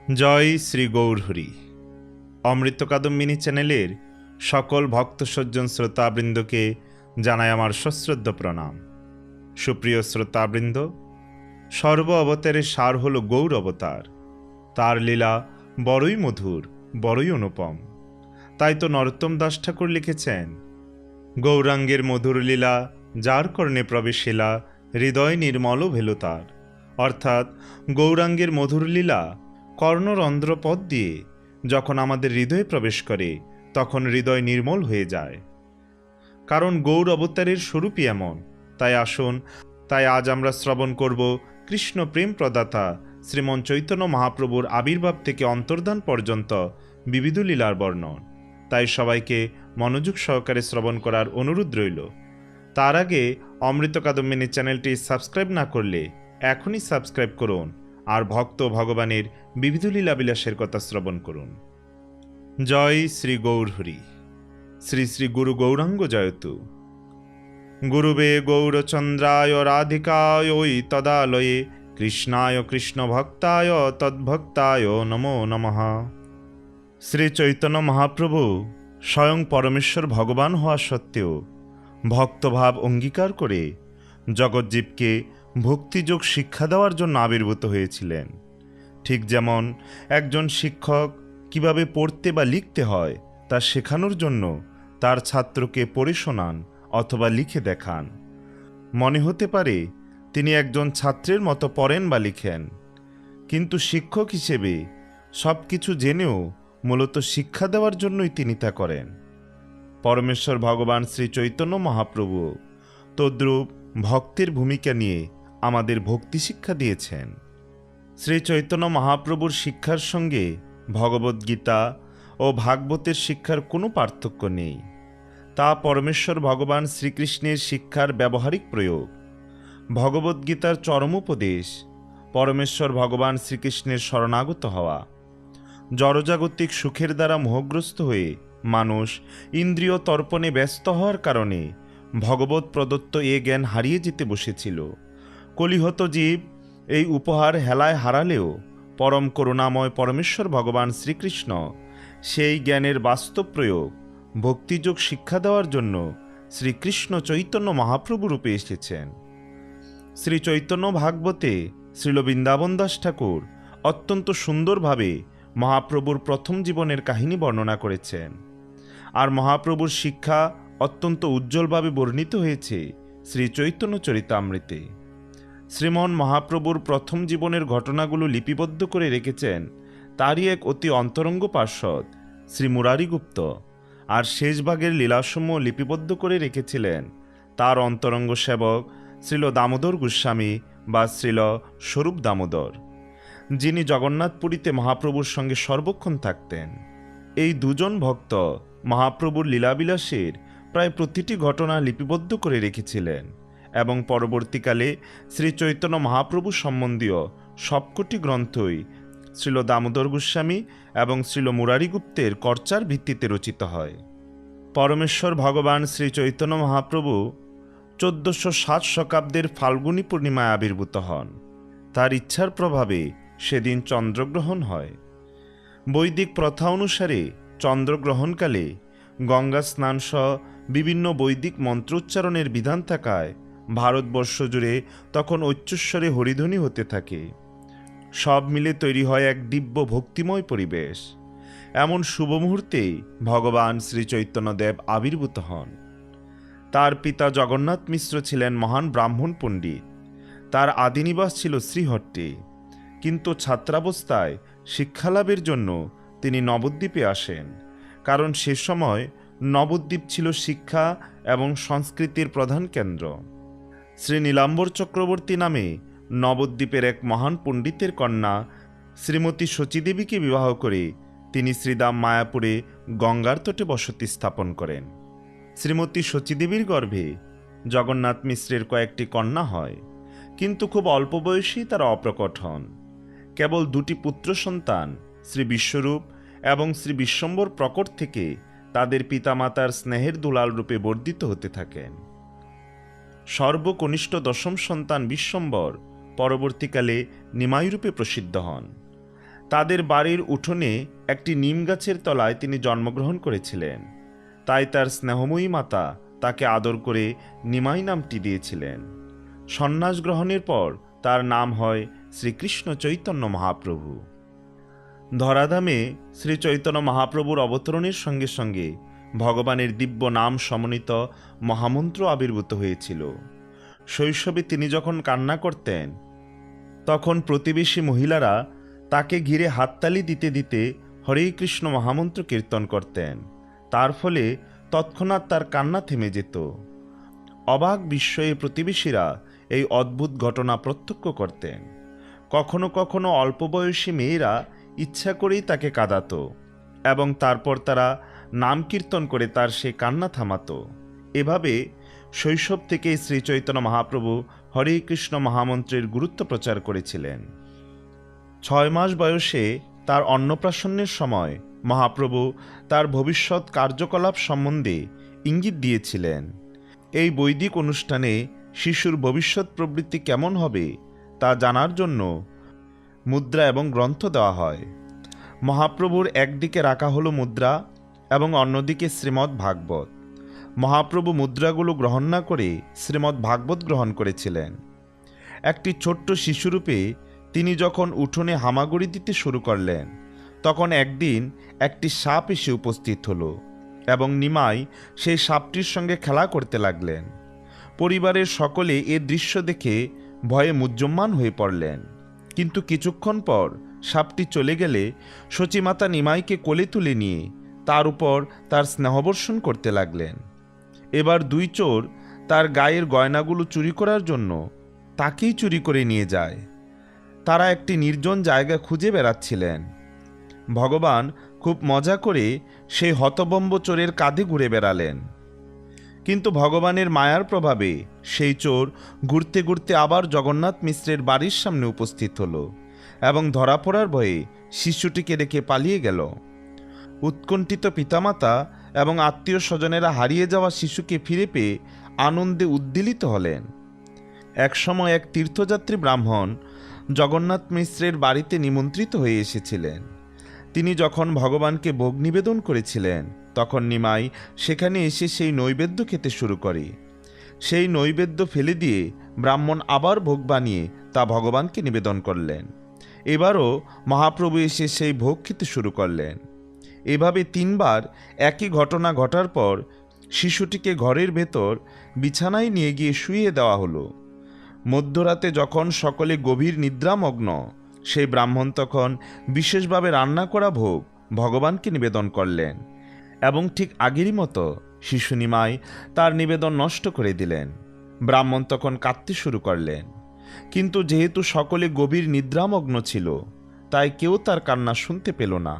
জয় শ্রী গৌরহরি। অমৃত কাদম্বিনী চ্যানেলের সকল ভক্ত সজ্জন শ্রোতাবৃন্দকে জানাই আমার সশ্রদ্ধ প্রণাম। সুপ্রিয় শ্রোতাবৃন্দ, সর্ব অবতারের সার হল গৌর অবতার। তার লীলা বড়ই মধুর, বড়ই অনুপম। তাই তো নরোত্তম দাস ঠাকুর লিখেছেন, গৌরাঙ্গের মধুর লীলা যার কর্ণে প্রবেশিলা, হৃদয় নির্মল ভেল তার। অর্থাৎ গৌরাঙ্গের মধুর লীলা কর্ণরন্ধ্র পথ দিয়ে যখন আমাদের হৃদয়ে প্রবেশ করে তখন হৃদয় নির্মল হয়ে যায়। কারণ গৌর অবতারের স্বরূপই এমন। তাই আজ আমরা শ্রবণ করব কৃষ্ণ প্রেম প্রদাতা শ্রীমন চৈতন্য মহাপ্রভুর আবির্ভাব থেকে অন্তর্ধান পর্যন্ত বিবিধ লীলার বর্ণন। তাই সবাইকে মনোযোগ সহকারে শ্রবণ করার অনুরোধ রইল। তার আগে অমৃত কাদম্বিনী চ্যানেলটি সাবস্ক্রাইব না করলে এখনই সাবস্ক্রাইব করুন আর ভক্ত ভগবানের বিবিধ লীলাবিলাসের কথা শ্রবণ করুন। জয় শ্রী গৌরহরি। শ্রী শ্রী গুরু গৌরাঙ্গ জয়তু। গুরুবে গৌরচন্দ্রায় রাধিকায় তদালয়ে কৃষ্ণায় কৃষ্ণ ভক্তায় তদ্ভক্তায় নমো নমঃ। শ্রী চৈতন্য মহাপ্রভু স্বয়ং পরমেশ্বর ভগবান হওয়া সত্ত্বেও ভক্তভাব অঙ্গীকার করে জগজ্জীবকে ভক্তিযোগ শিক্ষা দেওয়ার জন্য আবির্ভূত হয়েছিলেন। ঠিক যেমন একজন শিক্ষক কিভাবে পড়তে বা লিখতে হয় তা শেখানোর জন্য তার ছাত্রকে পড়ে শোনান অথবা লিখে দেখান। মনে হতে পারে তিনি একজন ছাত্রের মতো পড়েন বা লিখেন, কিন্তু শিক্ষক হিসেবে সব কিছু জেনেও মূলত শিক্ষা দেওয়ার জন্যই তিনি তা করেন। পরমেশ্বর ভগবান শ্রী চৈতন্য মহাপ্রভু তদ্রূপ ভক্তের ভূমিকা নিয়ে আমাদের ভক্তি শিক্ষা দিয়েছেন। শ্রী চৈতন্য মহাপ্রভুর শিক্ষার সঙ্গে ভগবদ্গীতা ও ভাগবতের শিক্ষার কোনো পার্থক্য নেই। তা পরমেশ্বর ভগবান শ্রীকৃষ্ণের শিক্ষার ব্যবহারিক প্রয়োগ। ভগবদ্গীতার চরমোপদেশ পরমেশ্বর ভগবান শ্রীকৃষ্ণের শরণাগত হওয়া। জড়জাগতিক সুখের দ্বারা মোহগ্রস্ত হয়ে মানুষ ইন্দ্রিয় তর্পণে ব্যস্ত হওয়ার কারণে ভগবত প্রদত্ত এ জ্ঞান হারিয়ে যেতে বসেছিল। কলিহত জীব এই উপহার হেলায় হারালেও পরম করুণাময় পরমেশ্বর ভগবান শ্রীকৃষ্ণ সেই জ্ঞানের বাস্তব প্রয়োগ ভক্তিযোগ শিক্ষা দেওয়ার জন্য শ্রীকৃষ্ণ চৈতন্য মহাপ্রভু রূপে এসেছেন। শ্রী চৈতন্য ভাগবতে শ্রীল বৃন্দাবন দাস ঠাকুর অত্যন্ত সুন্দরভাবে মহাপ্রভুর প্রথম জীবনের কাহিনী বর্ণনা করেছেন। আর মহাপ্রভুর শিক্ষা অত্যন্ত উজ্জ্বলভাবে বর্ণিত হয়েছে শ্রী চৈতন্য চরিতামৃতে। শ্রীমন মহাপ্রভুর প্রথম জীবনের ঘটনাগুলো লিপিবদ্ধ করে রেখেছেন তারই এক অতি অন্তরঙ্গ পার্ষদ শ্রী মুরারিগুপ্ত, আর শেষ ভাগের লীলাসমূহ লিপিবদ্ধ করে রেখেছিলেন তার অন্তরঙ্গ সেবক শ্রীল দামোদর গোস্বামী বা শ্রীল স্বরূপ দামোদর, যিনি জগন্নাথপুরীতে মহাপ্রভুর সঙ্গে সর্বক্ষণ থাকতেন। এই দুজন ভক্ত মহাপ্রভুর লীলাবিলাসের প্রায় প্রতিটি ঘটনা লিপিবদ্ধ করে রেখেছিলেন এবং পরবর্তীকালে শ্রী চৈতন্য মহাপ্রভু সম্বন্ধীয় সবকটি গ্রন্থই শ্রীল দামোদর গোস্বামী এবং শ্রীল মুরারিগুপ্তের কর্চার ভিত্তিতে রচিত হয়। পরমেশ্বর ভগবান শ্রী চৈতন্য মহাপ্রভু 1407 শকাব্দের ফাল্গুনী পূর্ণিমায় আবির্ভূত হন। তার ইচ্ছার প্রভাবে সেদিন চন্দ্রগ্রহণ হয়। বৈদিক প্রথা অনুসারে চন্দ্রগ্রহণকালে গঙ্গা স্নান সহ বিভিন্ন বৈদিক মন্ত্রোচ্চারণের বিধান থাকায় ভারতবর্ষ জুড়ে তখন উচ্চস্বরে হরিধ্বনি হতে থাকে। সব মিলে তৈরি হয় এক দিব্য ভক্তিময় পরিবেশ। এমন শুভ মুহূর্তে ভগবান শ্রী চৈতন্যদেব আবির্ভূত হন। তার পিতা জগন্নাথ মিশ্র ছিলেন মহান ব্রাহ্মণ পণ্ডিত। তার আদিনিবাস ছিল শ্রীহট্টে, কিন্তু ছাত্রাবস্থায় শিক্ষালাভের জন্য তিনি নবদ্বীপে আসেন, কারণ সে সময় নবদ্বীপ ছিল শিক্ষা এবং সংস্কৃতির প্রধান কেন্দ্র। শ্রী নীলাম্বর চক্রবর্তী নামে নবদ্বীপের এক মহান পণ্ডিতের কন্যা শ্রীমতী শচীদেবীকে বিবাহ করে তিনি শ্রীদাম মায়াপুরে গঙ্গার তটে বসতি স্থাপন করেন। শ্রীমতী শচীদেবীর গর্ভে জগন্নাথ মিশ্রের কয়েকটি কন্যা হয়, কিন্তু খুব অল্প বয়সেই তারা অপ্রকট হন। কেবল দুটি পুত্র সন্তান শ্রী বিশ্বরূপ এবং শ্রী বিশ্বম্বর প্রকট থেকে তাদের পিতামাতার স্নেহের দুলাল রূপে বর্ধিত হতে থাকেন। সর্বকনিষ্ঠ দশম সন্তান বিশ্বম্বর পরবর্তীকালে নিমাই রূপে প্রসিদ্ধ হন। তাদের বাড়ির উঠোনে একটি নিম গাছের তলায় তিনি জন্মগ্রহণ করেছিলেন, তাই তার স্নেহময়ী মাতা তাকে আদর করে নিমাই নামটি দিয়েছিলেন। সন্ন্যাস গ্রহণের পর তার নাম হয় শ্রীকৃষ্ণ চৈতন্য মহাপ্রভু। ধরাধামে শ্রী চৈতন্য মহাপ্রভুর অবতরণের সঙ্গে সঙ্গে ভগবানের দিব্য নাম সমন্বিত মহামন্ত্র আবির্ভূত হয়েছিল। শৈশবে তিনি যখন কান্না করতেন, তখন প্রতিবেশী মহিলারা তাকে ঘিরে হাততালি দিতে দিতে হরে কৃষ্ণ মহামন্ত্র কীর্তন করতেন। তার ফলে তৎক্ষণাৎ তার কান্না থেমে যেত। অবাক বিস্ময়ে প্রতিবেশীরা এই অদ্ভুত ঘটনা প্রত্যক্ষ করতেন। কখনো কখনো অল্প বয়সী মেয়েরা ইচ্ছা করেই তাকে কাঁদাত এবং তারপর তারা নাম কীর্তন করে তার সে কান্না থামাত। এভাবে শৈশব থেকেই শ্রী চৈতন্য মহাপ্রভু হরে কৃষ্ণ মহামন্ত্রের গুরুত্ব প্রচার করেছিলেন। 6 মাস বয়সে তার অন্নপ্রাশনের সময় মহাপ্রভু তার ভবিষ্যৎ কার্যকলাপ সম্বন্ধে ইঙ্গিত দিয়েছিলেন। এই বৈদিক অনুষ্ঠানে শিশুর ভবিষ্যৎ প্রবৃত্তি কেমন হবে তা জানার জন্য মুদ্রা এবং গ্রন্থ দেওয়া হয়। মহাপ্রভুর একদিকে রাখা হলো মুদ্রা এবং অন্যদিকে শ্রীমদ্ ভাগবত। মহাপ্রভু মুদ্রাগুলো গ্রহণ না করে শ্রীমদ্ ভাগবত গ্রহণ করেছিলেন। একটি ছোট্ট শিশুরূপে তিনি যখন উঠোনে হামাগুড়ি দিতে শুরু করলেন, তখন একদিন একটি সাপ এসে উপস্থিত হলো এবং নিমাই সেই সাপটির সঙ্গে খেলা করতে লাগলেন। পরিবারের সকলে এ দৃশ্য দেখে ভয়ে মুহ্যমান হয়ে পড়লেন। কিন্তু কিছুক্ষণ পর সাপটি চলে গেলে সচিমাতা নিমাইকে কোলে তুলে নিয়ে তার উপর তার স্নেহবর্ষণ করতে লাগলেন। এবার 2 চোর তার গায়ের গয়নাগুলো চুরি করার জন্য তাকেই চুরি করে নিয়ে যায়। তারা একটি নির্জন জায়গা খুঁজে বেড়াচ্ছিলেন। ভগবান খুব মজা করে সেই হতবম্ব চোরের কাঁধে ঘুরে বেড়ালেন। কিন্তু ভগবানের মায়ার প্রভাবে সেই চোর ঘুরতে ঘুরতে আবার জগন্নাথ মিশ্রের বাড়ির সামনে উপস্থিত হলো এবং ধরা পড়ার ভয়ে শিশুটিকে রেখে পালিয়ে গেল। উৎকণ্ঠিত পিতামাতা এবং আত্মীয় স্বজনেরা হারিয়ে যাওয়া শিশুকে ফিরে পেয়ে আনন্দে উদ্দীলিত হলেন। একসময় এক তীর্থযাত্রী ব্রাহ্মণ জগন্নাথ মিশ্রের বাড়িতে নিমন্ত্রিত হয়ে এসেছিলেন। তিনি যখন ভগবানকে ভোগ নিবেদন করেছিলেন, তখন নিমাই সেখানে এসে সেই নৈবেদ্য খেতে শুরু করে। সেই নৈবেদ্য ফেলে দিয়ে ব্রাহ্মণ আবার ভোগ বানিয়ে তা ভগবানকে নিবেদন করলেন। এবারও মহাপ্রভু এসে সেই ভোগ খেতে শুরু করলেন। এভাবে 3 বার একই ঘটনা ঘটার পর শিশুটিকে ঘরের ভেতর বিছানায় নিয়ে গিয়ে শুইয়ে দেওয়া হলো। মধ্যরাতে যখন সকলে গভীর নিদ্রামগ্ন, সেই ব্রাহ্মণ তখন বিশেষভাবে রান্না করা ভোগ ভগবানকে নিবেদন করলেন এবং ঠিক আগেরই মতো শিশু নিমাই তার নিবেদন নষ্ট করে দিলেন। ব্রাহ্মণ তখন কাঁদতে শুরু করলেন, কিন্তু যেহেতু সকলে গভীর নিদ্রামগ্ন ছিল, তাই কেউ তার কান্না শুনতে পেল না।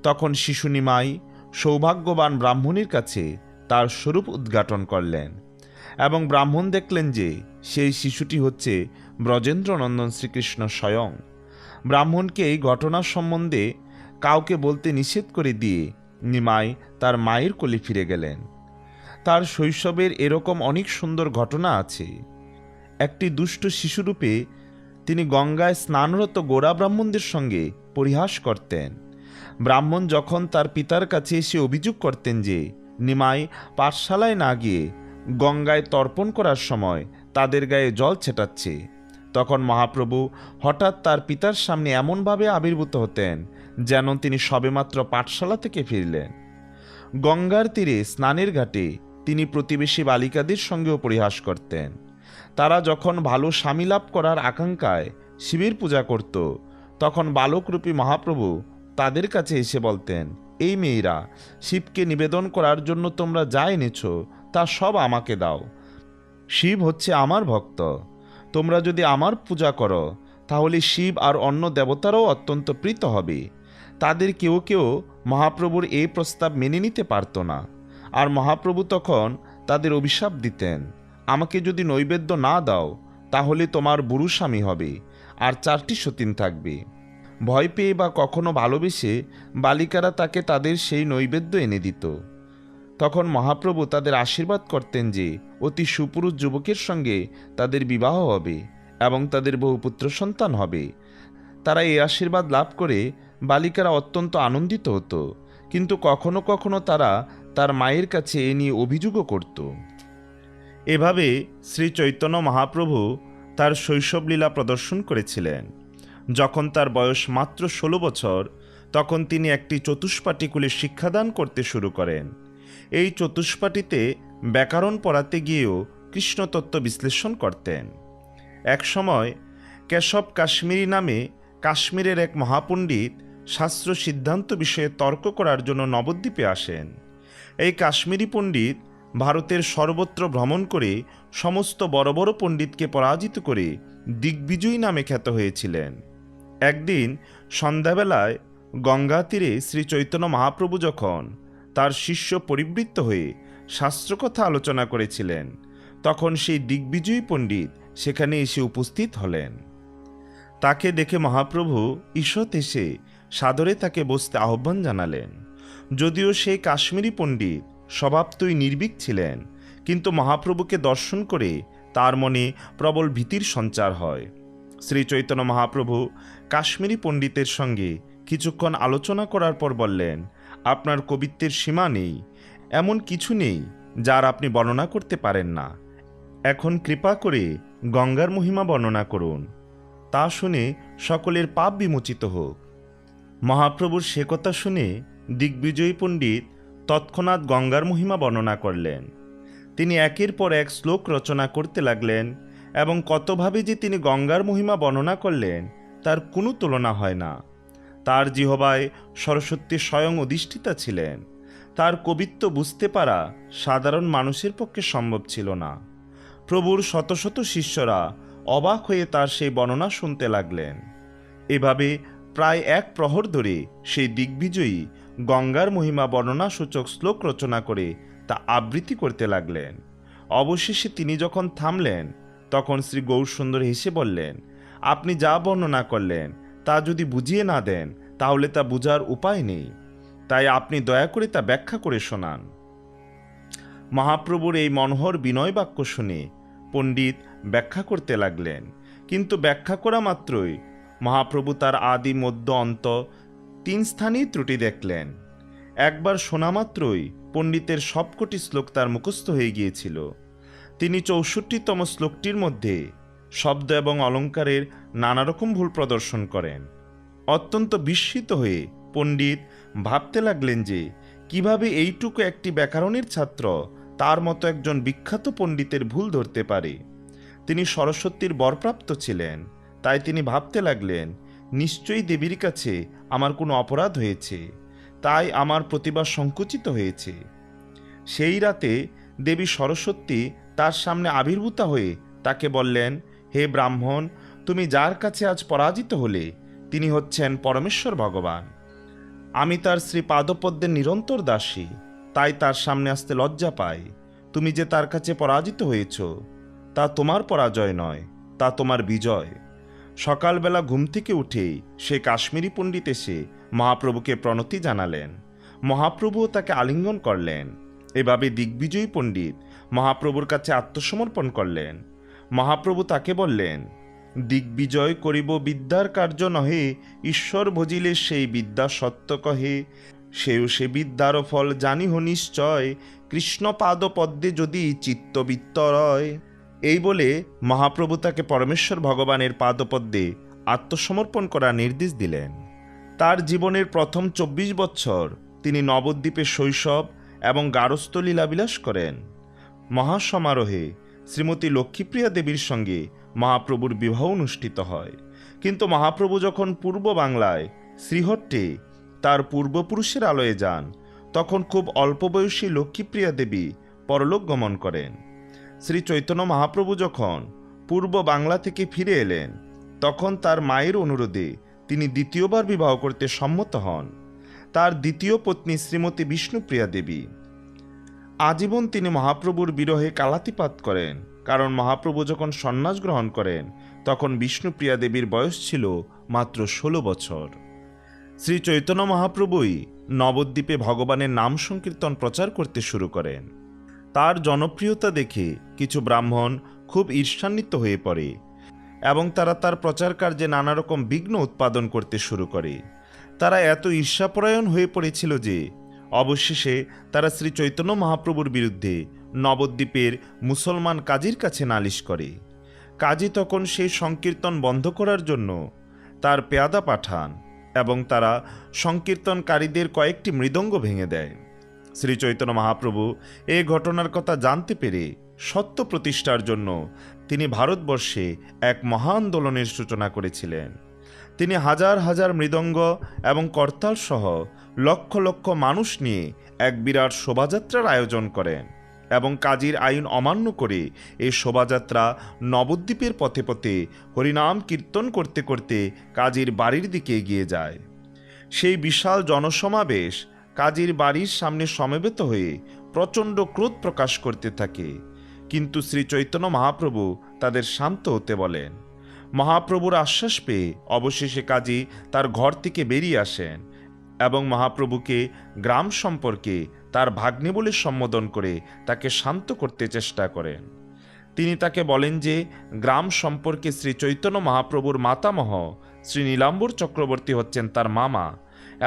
তখন শিশু নিমাই সৌভাগ্যবান ব্রাহ্মণের কাছে তার স্বরূপ উদ্ঘাটন করলেন এবং ব্রাহ্মণ দেখলেন যে সেই শিশুটি হচ্ছে ব্রজেন্দ্রনন্দন শ্রীকৃষ্ণ স্বয়ং। ব্রাহ্মণকে এই ঘটনা সম্বন্ধে কাউকে বলতে নিষেধ করে দিয়ে নিমাই তার মায়ের কোলে ফিরে গেলেন। তার শৈশবের এরকম অনেক সুন্দর ঘটনা আছে। একটি দুষ্ট শিশুরূপে তিনি গঙ্গায় স্নানরত গোরা ব্রাহ্মণদের সঙ্গে পরিহাস করতেন। ব্রাহ্মণ যখন তার পিতার কাছে এসে অভিযোগ করতেন যে নিমাই পাঠশালায় না গিয়ে গঙ্গায় তর্পণ করার সময় তাদের গায়ে জল ছেটাচ্ছে, তখন মহাপ্রভু হঠাৎ তার পিতার সামনে এমনভাবে আবির্ভূত হতেন যেন তিনি সবেমাত্র পাঠশালা থেকে ফিরলেন। গঙ্গার তীরে স্নানের ঘাটে তিনি প্রতিবেশী বালিকাদের সঙ্গেও পরিহাস করতেন। তারা যখন ভালো স্বামী লাভ করার আকাঙ্ক্ষায় শিবের পূজা করত, তখন বালকরূপী মহাপ্রভু তাদের কাছে এসে বলতেন, এই মেয়েরা, শিবকে নিবেদন করার জন্য তোমরা যা এনেছ তা সব আমাকে দাও। শিব হচ্ছে আমার ভক্ত। তোমরা যদি আমার পূজা করো তাহলে শিব আর অন্য দেবতারাও অত্যন্ত প্রীত হবে। তাদের কেউ কেউ মহাপ্রভুর এই প্রস্তাব মেনে নিতে পারত না, আর মহাপ্রভু তখন তাদের অভিশাপ দিতেন, আমাকে যদি নৈবেদ্য না দাও তাহলে তোমার বুড়ো স্বামী হবে আর 4টি সতীন থাকবে। ভয় পেয়ে বা কখনো ভালোবেসে বালিকারা তাকে তাদের সেই নৈবেদ্য এনে দিত। তখন মহাপ্রভু তাদের আশীর্বাদ করতেন যে অতি সুপুরুষ যুবকের সঙ্গে তাদের বিবাহ হবে এবং তাদের বহু পুত্র সন্তান হবে। তারা এই আশীর্বাদ লাভ করে বালিকারা অত্যন্ত আনন্দিত হতো, কিন্তু কখনো কখনো তারা তার মায়ের কাছে এ নিয়ে অভিযোগও করত। এভাবে শ্রী চৈতন্য মহাপ্রভু তার শৈশবলীলা প্রদর্শন করেছিলেন। যখন তার বয়স মাত্র 16 বছর, তখন তিনি একটি চতুষ্পাটিকুলে শিক্ষাদান করতে শুরু করেন। এই চতুষ্পাটিতে ব্যাকরণ পড়াতে গিয়েও কৃষ্ণতত্ত্ব বিশ্লেষণ করতেন। এক সময় কেশব কাশ্মীরি নামে কাশ্মীরের এক মহাপণ্ডিত শাস্ত্র সিদ্ধান্ত বিষয়ে তর্ক করার জন্য নবদ্বীপে আসেন। এই কাশ্মীরি পণ্ডিত ভারতের সর্বত্র ভ্রমণ করে সমস্ত বড় বড় পণ্ডিতকে পরাজিত করে দিগ্বিজয়ী নামে খ্যাত হয়েছিলেন। একদিন সন্ধ্যাবেলায় গঙ্গা তীরে শ্রী চৈতন্য মহাপ্রভু যখন তার শিষ্য পরিবৃত্ত হয়ে শাস্ত্রকথা আলোচনা করেছিলেন, তখন সেই দিগ্বিজয়ী পণ্ডিত সেখানে এসে উপস্থিত হলেন। তাকে দেখে মহাপ্রভু ঈষৎ এসে সাদরে তাকে বসতে আহ্বান জানালেন। যদিও সেই কাশ্মীরি পণ্ডিত স্বভাবতই নির্ভীক ছিলেন, কিন্তু মহাপ্রভুকে দর্শন করে তার মনে প্রবল ভীতির সঞ্চার হয়। শ্রী চৈতন্য মহাপ্রভু কাশ্মীরি পণ্ডিতের সঙ্গে কিছুক্ষণ আলোচনা করার পর বললেন, আপনার কবিত্বের সীমা নেই, এমন কিছু নেই যার আপনি বর্ণনা করতে পারেন না। এখন কৃপা করে গঙ্গার মহিমা বর্ণনা করুন, তা শুনে সকলের পাপ বিমোচিত হোক। মহাপ্রভুর সে কথা শুনে দিগ্বিজয়ী পণ্ডিত তৎক্ষণাৎ গঙ্গার মহিমা বর্ণনা করলেন। তিনি একের পর এক শ্লোক রচনা করতে লাগলেন এবং কতভাবে যে তিনি গঙ্গার মহিমা বর্ণনা করলেন তার কোনো তুলনা হয় না। তার জিহ্বায় সরস্বতী স্বয়ং অধিষ্ঠিতা ছিলেন। তার কবিত্ব বুঝতে পারা সাধারণ মানুষের পক্ষে সম্ভব ছিল না। প্রভুর শত শত শিষ্যরা অবাক হয়ে তার সেই বর্ণনা শুনতে লাগলেন। এভাবে প্রায় এক প্রহর ধরে সেই দিগ্বিজয়ী গঙ্গার মহিমা বর্ণনা সূচক শ্লোক রচনা করে তা আবৃত্তি করতে লাগলেন। অবশেষে তিনি যখন থামলেন, তখন শ্রী গৌরসুন্দর হেসে বললেন, আপনি যা বর্ণনা করলেন তা যদি বুঝিয়ে না দেন তাহলে তা বুঝার উপায় নেই, তাই আপনি দয়া করে তা ব্যাখ্যা করে শোনান। মহাপ্রভুর এই মনোহর বিনয় বাক্য শুনে পণ্ডিত ব্যাখ্যা করতে লাগলেন, কিন্তু ব্যাখ্যা করা মাত্রই মহাপ্রভু তার আদি মধ্য অন্ত 3 স্থানেই ত্রুটি দেখলেন। একবার শোনা মাত্রই পণ্ডিতের সবকটি শ্লোক তার মুখস্থ হয়ে গিয়েছিল। তিনি 64তম শ্লোকটির মধ্যে শব্দ এবং অলঙ্কারের নানা রকম ভুল প্রদর্শন করেন। অত্যন্ত বিস্মিত হয়ে পণ্ডিত ভাবতে লাগলেন যে কিভাবে এইটুকু একটি ব্যাকরণের ছাত্র তার মতো একজন বিখ্যাত পণ্ডিতের ভুল ধরতে পারে। তিনি সরস্বতীর বরপ্রাপ্ত ছিলেন, তাই তিনি ভাবতে লাগলেন, নিশ্চয়ই দেবীর কাছে আমার কোনো অপরাধ হয়েছে, তাই আমার প্রতিভা সংকুচিত হয়েছে। সেই রাতে দেবী সরস্বতী তার সামনে আবির্ভূতা হয়ে তাকে বললেন, হে ব্রাহ্মণ, তুমি যার কাছে আজ পরাজিত হলে তিনি হচ্ছেন পরমেশ্বর ভগবান। আমি তার শ্রী পাদপদ্মের নিরন্তর দাসী, তাই তার সামনে আসতে লজ্জা পাই। তুমি যে তার কাছে পরাজিত হয়েছ তা তোমার পরাজয় নয়, তা তোমার বিজয়। সকালবেলা ঘুম থেকে উঠেই সে কাশ্মীরি পণ্ডিত এসে মহাপ্রভুকে প্রণতি জানালেন। মহাপ্রভুও তাকে আলিঙ্গন করলেন। এভাবে দিগ্বিজয়ী পণ্ডিত মহাপ্রভুর কাছে আত্মসমর্পণ করলেন। মহাপ্রভু তাকে বললেন, দিগ্বিজয় করিব বিদ্যার কার্য নহে, ঈশ্বর ভজিলে সেই বিদ্যা সত্য কহে। সেও সে বিদ্যার ফল জানিহ নিশ্চয়, কৃষ্ণ পাদ পদ্মে যদি চিত্তবৃত্ত রয়। এই বলে মহাপ্রভু তাকে পরমেশ্বর ভগবানের পাদপদ্মে আত্মসমর্পণ করার নির্দেশ দিলেন। তার জীবনের প্রথম 24 বছর তিনি নবদ্বীপে শৈশব এবং গারস্থ লীলাবিলাস করেন। মহাসমারোহে শ্রীমতী লক্ষ্মীপ্রিয়া দেবীর সঙ্গে মহাপ্রভুর বিবাহ অনুষ্ঠিত হয়। কিন্তু মহাপ্রভু যখন পূর্ব বাংলায় শ্রীহট্টে তার পূর্বপুরুষের আলয়ে যান, তখন খুব অল্প বয়সী লক্ষ্মীপ্রিয়া দেবী পরলোক গমন করেন। শ্রী চৈতন্য মহাপ্রভু যখন পূর্ব বাংলা থেকে ফিরে এলেন, তখন তার মায়ের অনুরোধে তিনি দ্বিতীয়বার বিবাহ করতে সম্মত হন। তার দ্বিতীয় পত্নী শ্রীমতী বিষ্ণুপ্রিয়া দেবী। আজীবন তিনি মহাপ্রভুর বিরহে কালাতিপাত করেন, কারণ মহাপ্রভু যখন সন্ন্যাস গ্রহণ করেন তখন বিষ্ণুপ্রিয়া দেবীর বয়স ছিল মাত্র 16 বছর। শ্রী চৈতন্য মহাপ্রভুই নবদ্বীপে ভগবানের নাম সংকীর্তন প্রচার করতে শুরু করেন। তার জনপ্রিয়তা দেখে কিছু ব্রাহ্মণ খুব ঈর্ষান্বিত হয়ে পড়ে। এবং তারা তার প্রচার কার্যে নানা রকম বিঘ্ন উৎপাদন করতে শুরু করে। তারা এত ঈর্ষাপরায়ণ হয়ে পড়েছিল যে অবশেষে তারা শ্রী চৈতন্য মহাপ্রভুর বিরুদ্ধে নবদ্বীপের মুসলমান কাজীর কাছে নালিশ করে। কাজী তখন সেই সংকীর্তন বন্ধ করার জন্য তার পেয়াদা পাঠান এবং তারা সংকীর্তনকারীদের কয়েকটি মৃদঙ্গ ভেঙে দেয়। শ্রী চৈতন্য মহাপ্রভু এই ঘটনার কথা জানতে পেরে সত্য প্রতিষ্ঠার জন্য তিনি ভারতবর্ষে এক মহা আন্দোলনের সূচনা করেছিলেন। তিনি হাজার হাজার মৃদঙ্গ এবং করতাল সহ লক্ষ লক্ষ মানুষ নিয়ে এক বিরাট শোভাযাত্রার আয়োজন করেন এবং কাজীর আইন অমান্য করে এই শোভাযাত্রা নবদ্বীপের পথে পথে হরিনাম কীর্তন করতে করতে কাজীর বাড়ির দিকে এগিয়ে যায়। সেই বিশাল জনসমাবেশ কাজীর বাড়ির সামনে সমবেত হয়ে প্রচণ্ড ক্রোধ প্রকাশ করতে থাকে, কিন্তু শ্রী চৈতন্য মহাপ্রভু তাদের শান্ত হতে বলেন। মহাপ্রভুর আশ্বাস পেয়ে অবশেষে কাজী তার ঘর থেকে বেরিয়ে আসেন এবং মহাপ্রভুকে গ্রাম সম্পর্কে তার ভাগ্নে বলে সম্বোধন করে তাকে শান্ত করতে চেষ্টা করেন। তিনি তাকে বলেন যে গ্রাম সম্পর্কে শ্রী চৈতন্য মহাপ্রভুর মাতামহ শ্রী নীলাম্বর চক্রবর্তী হচ্ছেন তার মামা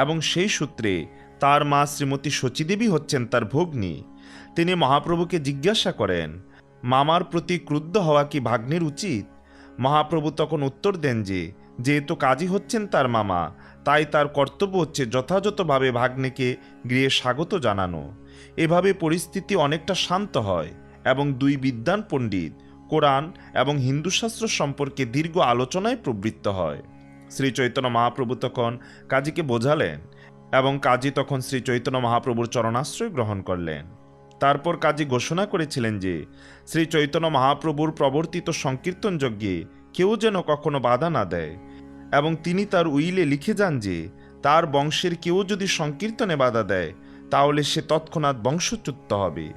এবং সেই সূত্রে তার মা শ্রীমতী শচীদেবী হচ্ছেন তার ভগ্নী। তিনি মহাপ্রভুকে জিজ্ঞাসা করেন, মামার প্রতি ক্রুদ্ধ হওয়া কি ভাগ্নের উচিত? মহাপ্রভু তখন উত্তর দেন যে যেহেতু কাজী হচ্ছেন তার মামা, তাই তার কর্তব্য হচ্ছে যথাযথভাবে ভাগ্নেকে গৃহে স্বাগত জানানো। এভাবে পরিস্থিতি অনেকটা শান্ত হয় এবং দুই বিদ্বান পণ্ডিত কোরআন এবং হিন্দুশাস্ত্র সম্পর্কে দীর্ঘ আলোচনায় প্রবৃত্ত হয়। শ্রী চৈতন্য মহাপ্রভু তখন কাজীকে বোঝালেন এবং কাজী তখন শ্রী চৈতন্য মহাপ্রভুর চরণাশ্রয় গ্রহণ করলেন। তারপর কাজী ঘোষণা করেছিলেন যে শ্রী চৈতন্য মহাপ্রভুর প্রবর্তিত সংকীর্তন যজ্ঞে কেউ যেন কখনো বাধা না দেয় এবং তিনি তার উইলে লিখে যান যে তার বংশের কেউ যদি সংকীর্তনে বাধা দেয় তাহলে সে তৎক্ষণাৎ বংশচ্যুত হবে।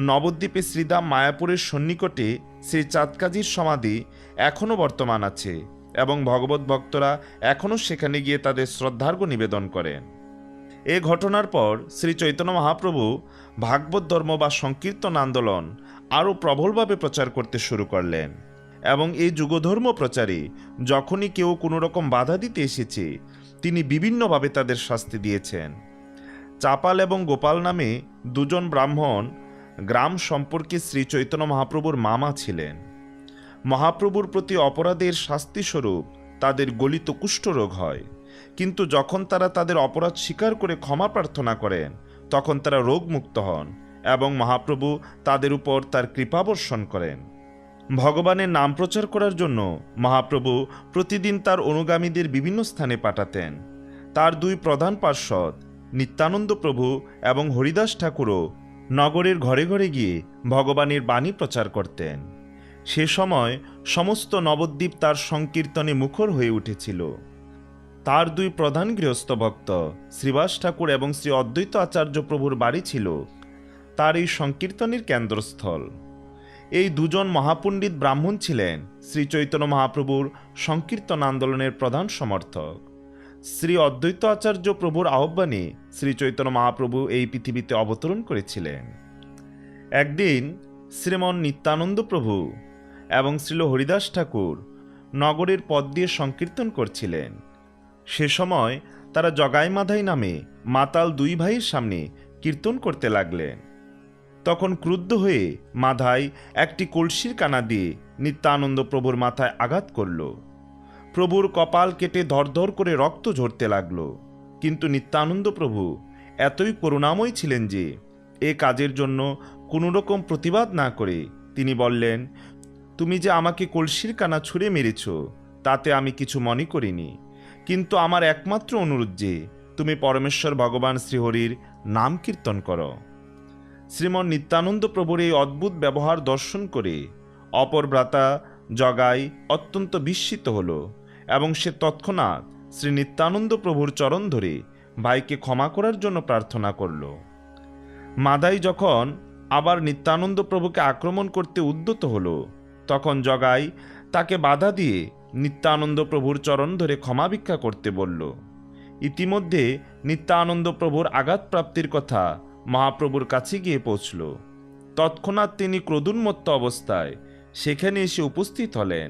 নবদ্বীপে শ্রীধাম মায়াপুরের সন্নিকটে শ্রী চাঁদকাজীর সমাধি এখনও বর্তমান আছে এবং ভগবত ভক্তরা এখনও সেখানে গিয়ে তাদের শ্রদ্ধার্ঘ্য নিবেদন করেন। এ ঘটনার পর শ্রী চৈতন্য মহাপ্রভু ভাগবত ধর্ম বা সংকীর্তন আন্দোলন আরও প্রবলভাবে প্রচার করতে শুরু করলেন এবং এই যুগধর্ম প্রচারে যখনই কেউ কোনো রকম বাধা দিতে এসেছে তিনি বিভিন্নভাবে তাদের শাস্তি দিয়েছেন। চাপাল এবং গোপাল নামে দুজন ব্রাহ্মণ গ্রাম সম্পর্কে শ্রী চৈতন্য মহাপ্রভুর মামা ছিলেন। মহাপ্রভুর প্রতি অপরাধের শাস্তিস্বরূপ তাদের গলিত কুষ্ঠরোগ হয়, কিন্তু যখন তারা তাদের অপরাধ স্বীকার করে ক্ষমা প্রার্থনা করেন তখন তারা রোগমুক্ত হন এবং মহাপ্রভু তাদের উপর তার কৃপাবর্ষণ করেন। ভগবানের নাম প্রচার করার জন্য মহাপ্রভু প্রতিদিন তার অনুগামীদের বিভিন্ন স্থানে পাঠাতেন। তার দুই প্রধান পার্ষদ নিত্যানন্দ প্রভু এবং হরিদাস ঠাকুরও নগরের ঘরে ঘরে গিয়ে ভগবানের বাণী প্রচার করতেন। সে সময় সমস্ত নবদ্বীপ তার সংকীর্তনে মুখর হয়ে উঠেছিল। তার দুই প্রধান গৃহস্থ ভক্ত শ্রীবাস ঠাকুর এবং শ্রী অদ্বৈত আচার্য প্রভুর বাড়ি ছিল তার এই সংকীর্তনের কেন্দ্রস্থল। এই দুজন মহাপণ্ডিত ব্রাহ্মণ ছিলেন শ্রী চৈতন্য মহাপ্রভুর সংকীর্তন আন্দোলনের প্রধান সমর্থক। শ্রী অদ্বৈত আচার্য প্রভুর আহ্বানে শ্রী চৈতন্য মহাপ্রভু এই পৃথিবীতে অবতরণ করেছিলেন। একদিন শ্রীমন নিত্যানন্দ প্রভু এবং শ্রীল হরিদাস ঠাকুর নগরের পথ দিয়ে সংকীর্তন করছিলেন। সে সময় তারা জগাই মাধাই নামে মাতাল দুই ভাইয়ের সামনে কীর্তন করতে লাগলেন। তখন ক্রুদ্ধ হয়ে মাধাই একটি কলসির কানা দিয়ে নিত্যানন্দ প্রভুর মাথায় আঘাত করল। প্রভুর কপাল কেটে ধরধর করে রক্ত ঝরতে লাগল, কিন্তু নিত্যানন্দ প্রভু এতই করুণাময় ছিলেন যে এ কাজের জন্য কোনো রকম প্রতিবাদ না করে তিনি বললেন, তুমি যে আমাকে কলসির কানা ছুঁড়ে মেরেছ তাতে আমি কিছু মনে করিনি, কিন্তু আমার একমাত্র অনুরোধ যে তুমি পরমেশ্বর ভগবান শ্রীহরির নাম কীর্তন করো। শ্রীমন নিত্যানন্দ প্রভুর এই অদ্ভুত ব্যবহার দর্শন করে অপর ভ্রাতা জগাই অত্যন্ত বিস্মিত হল এবং সে তৎক্ষণাৎ শ্রী নিত্যানন্দ প্রভুর চরণ ধরে ভাইকে ক্ষমা করার জন্য প্রার্থনা করল। মাদাই যখন আবার নিত্যানন্দ প্রভুকে আক্রমণ করতে উদ্যত হল তখন জগাই তাকে বাধা দিয়ে নিত্যানন্দ প্রভুর চরণ ধরে ক্ষমা ভিক্ষা করতে বলল। ইতিমধ্যে নিত্যানন্দ প্রভুর আঘাতপ্রাপ্তির কথা মহাপ্রভুর কাছে গিয়ে পৌঁছল। তৎক্ষণাৎ তিনি ক্রোধোন্মত্ত অবস্থায় সেখানে এসে উপস্থিত হলেন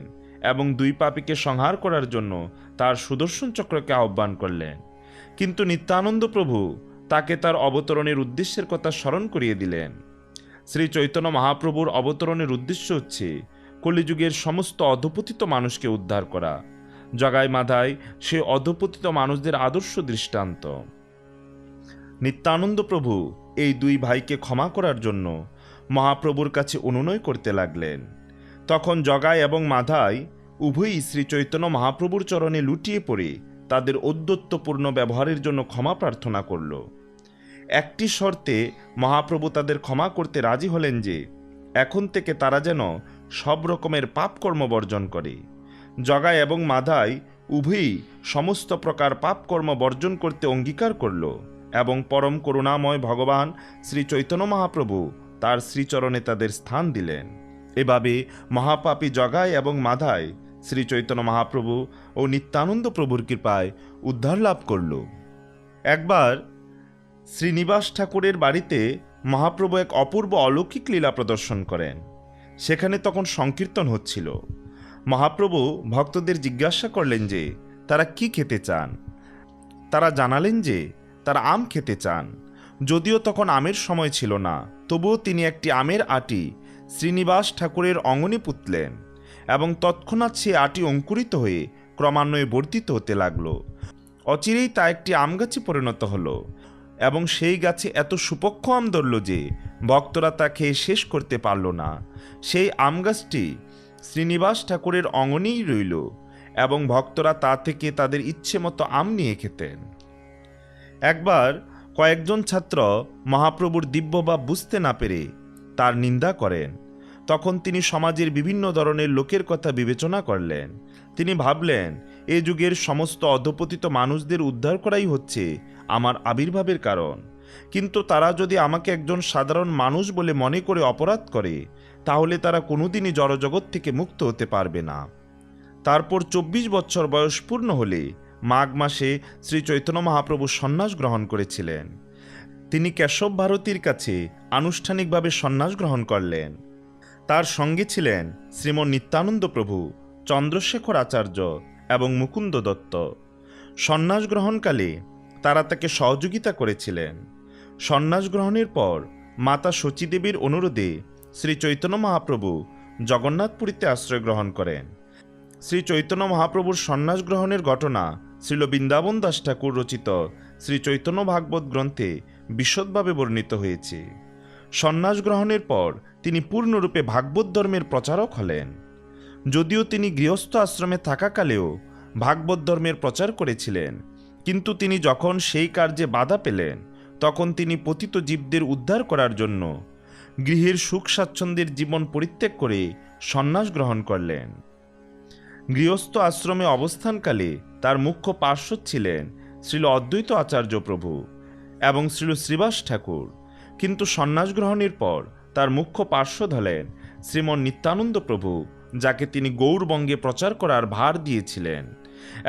এবং দুই পাপীকে সংহার করার জন্য তার সুদর্শন চক্রকে আহ্বান করলেন। কিন্তু নিত্যানন্দ প্রভু তাকে তার অবতরণের উদ্দেশ্যের কথা স্মরণ করিয়ে দিলেন। শ্রী চৈতন্য মহাপ্রভুর অবতরণের উদ্দেশ্য হচ্ছে কলিযুগের সমস্ত অধপতিত মানুষকে উদ্ধার করা। জগাই মাধাই সে অধপতিত মানুষদের আদর্শ দৃষ্টান্ত। নিত্যানন্দ প্রভু এই দুই ভাইকে ক্ষমা করার জন্য মহাপ্রভুর কাছে অনুনয় করতে লাগলেন। তখন জগাই এবং মাধাই উভয়ই শ্রী চৈতন্য মহাপ্রভুর চরণে লুটিয়ে পড়ে তাদের ঔদ্ধত্যপূর্ণ ব্যবহারের জন্য ক্ষমা প্রার্থনা করল। একটি শর্তে মহাপ্রভু তাদের ক্ষমা করতে রাজি হলেন যে এখন থেকে তারা যেন সব রকমের পাপকর্ম বর্জন করে। জগাই এবং মাধাই উভয়ই সমস্ত প্রকার পাপকর্ম বর্জন করতে অঙ্গীকার করল এবং পরম করুণাময় ভগবান শ্রী চৈতন্য মহাপ্রভু তার শ্রীচরণে তাদের স্থান দিলেন। এভাবে মহাপাপী জগাই এবং মাধাই শ্রী চৈতন্য মহাপ্রভু ও নিত্যানন্দ প্রভুর কৃপায় উদ্ধার লাভ করল। একবার শ্রীনিবাস ঠাকুরের বাড়িতে মহাপ্রভু এক অপূর্ব অলৌকিক লীলা প্রদর্শন করেন। সেখানে তখন সংকীর্তন হচ্ছিল। মহাপ্রভু ভক্তদের জিজ্ঞাসা করলেন যে তারা কি খেতে চান। তারা জানালেন যে তারা আম খেতে চান। যদিও তখন আমের সময় ছিল না, তবুও তিনি একটি আমের আটি শ্রীনিবাস ঠাকুরের অঙ্গনে পুঁতলেন এবং তৎক্ষণাৎ সে আটি অঙ্কুরিত হয়ে ক্রমান্বয়ে বর্ধিত হতে লাগল। অচিরেই তা একটি আম গাছে পরিণত হলো এবং সেই গাছে এত সুপক্ষ আম ধরল যে ভক্তরা তা খেয়ে শেষ করতে পারল না। সেই আম গাছটি শ্রীনিবাস ঠাকুরের অঙ্গনেই রইল এবং ভক্তরা তা থেকে তাদের ইচ্ছে মতো আম নিয়ে খেতেন। একবার কয়েকজন ছাত্র মহাপ্রভুর দিব্যভাব বুঝতে না পেরে তার নিন্দা করেন। তখন তিনি সমাজের বিভিন্ন ধরনের লোকের কথা বিবেচনা করলেন। তিনি ভাবলেন, এ যুগের সমস্ত অধপতিত মানুষদের উদ্ধার করাই হচ্ছে আমার আবির্ভাবের কারণ। কিন্তু তারা যদি আমাকে একজন সাধারণ মানুষ বলে মনে করে অপরাধ করে, তাহলে তারা কোনোদিনই জড়জগৎ থেকে মুক্ত হতে পারবে না। তারপর 24 বছর বয়স পূর্ণ হলে মাঘ মাসে শ্রী চৈতন্য মহাপ্রভু সন্ন্যাস গ্রহণ করেছিলেন। তিনি কেশব ভারতীর কাছে আনুষ্ঠানিকভাবে সন্ন্যাস গ্রহণ করলেন। তার সঙ্গে ছিলেন শ্রীমন নিত্যানন্দ প্রভু, চন্দ্রশেখর আচার্য এবং মুকুন্দ দত্ত। সন্ন্যাস গ্রহণকালে তারা তাকে সহযোগিতা করেছিলেন। সন্ন্যাস গ্রহণের পর মাতা শচীদেবীর অনুরোধে শ্রী চৈতন্য মহাপ্রভু জগন্নাথপুরীতে আশ্রয় গ্রহণ করেন। শ্রী চৈতন্য মহাপ্রভুর সন্ন্যাস গ্রহণের ঘটনা শ্রীল বৃন্দাবন দাস ঠাকুর রচিত শ্রী চৈতন্য ভাগবত গ্রন্থে বিশদভাবে বর্ণিত হয়েছে। সন্ন্যাস গ্রহণের পর তিনি পূর্ণরূপে ভাগবত ধর্মের প্রচারক হলেন। যদিও তিনি গৃহস্থ আশ্রমে থাকাকালেও ভাগবত ধর্মের প্রচার করেছিলেন, কিন্তু তিনি যখন সেই কার্যে বাধা পেলেন তখন তিনি পতিত জীবদের উদ্ধার করার জন্য গৃহের সুখ স্বাচ্ছন্দ্যের জীবন পরিত্যাগ করে সন্ন্যাস গ্রহণ করলেন। গৃহস্থ আশ্রমে অবস্থানকালে তার মুখ্য পার্শ্বদ ছিলেন শ্রীল অদ্বৈত আচার্য প্রভু এবং শ্রীল শ্রীবাস ঠাকুর। কিন্তু সন্ন্যাস গ্রহণের পর তার মুখ্য পার্শ্বদ হলেন শ্রীমন নিত্যানন্দ প্রভু, যাকে তিনি গৌরবঙ্গে প্রচার করার ভার দিয়েছিলেন,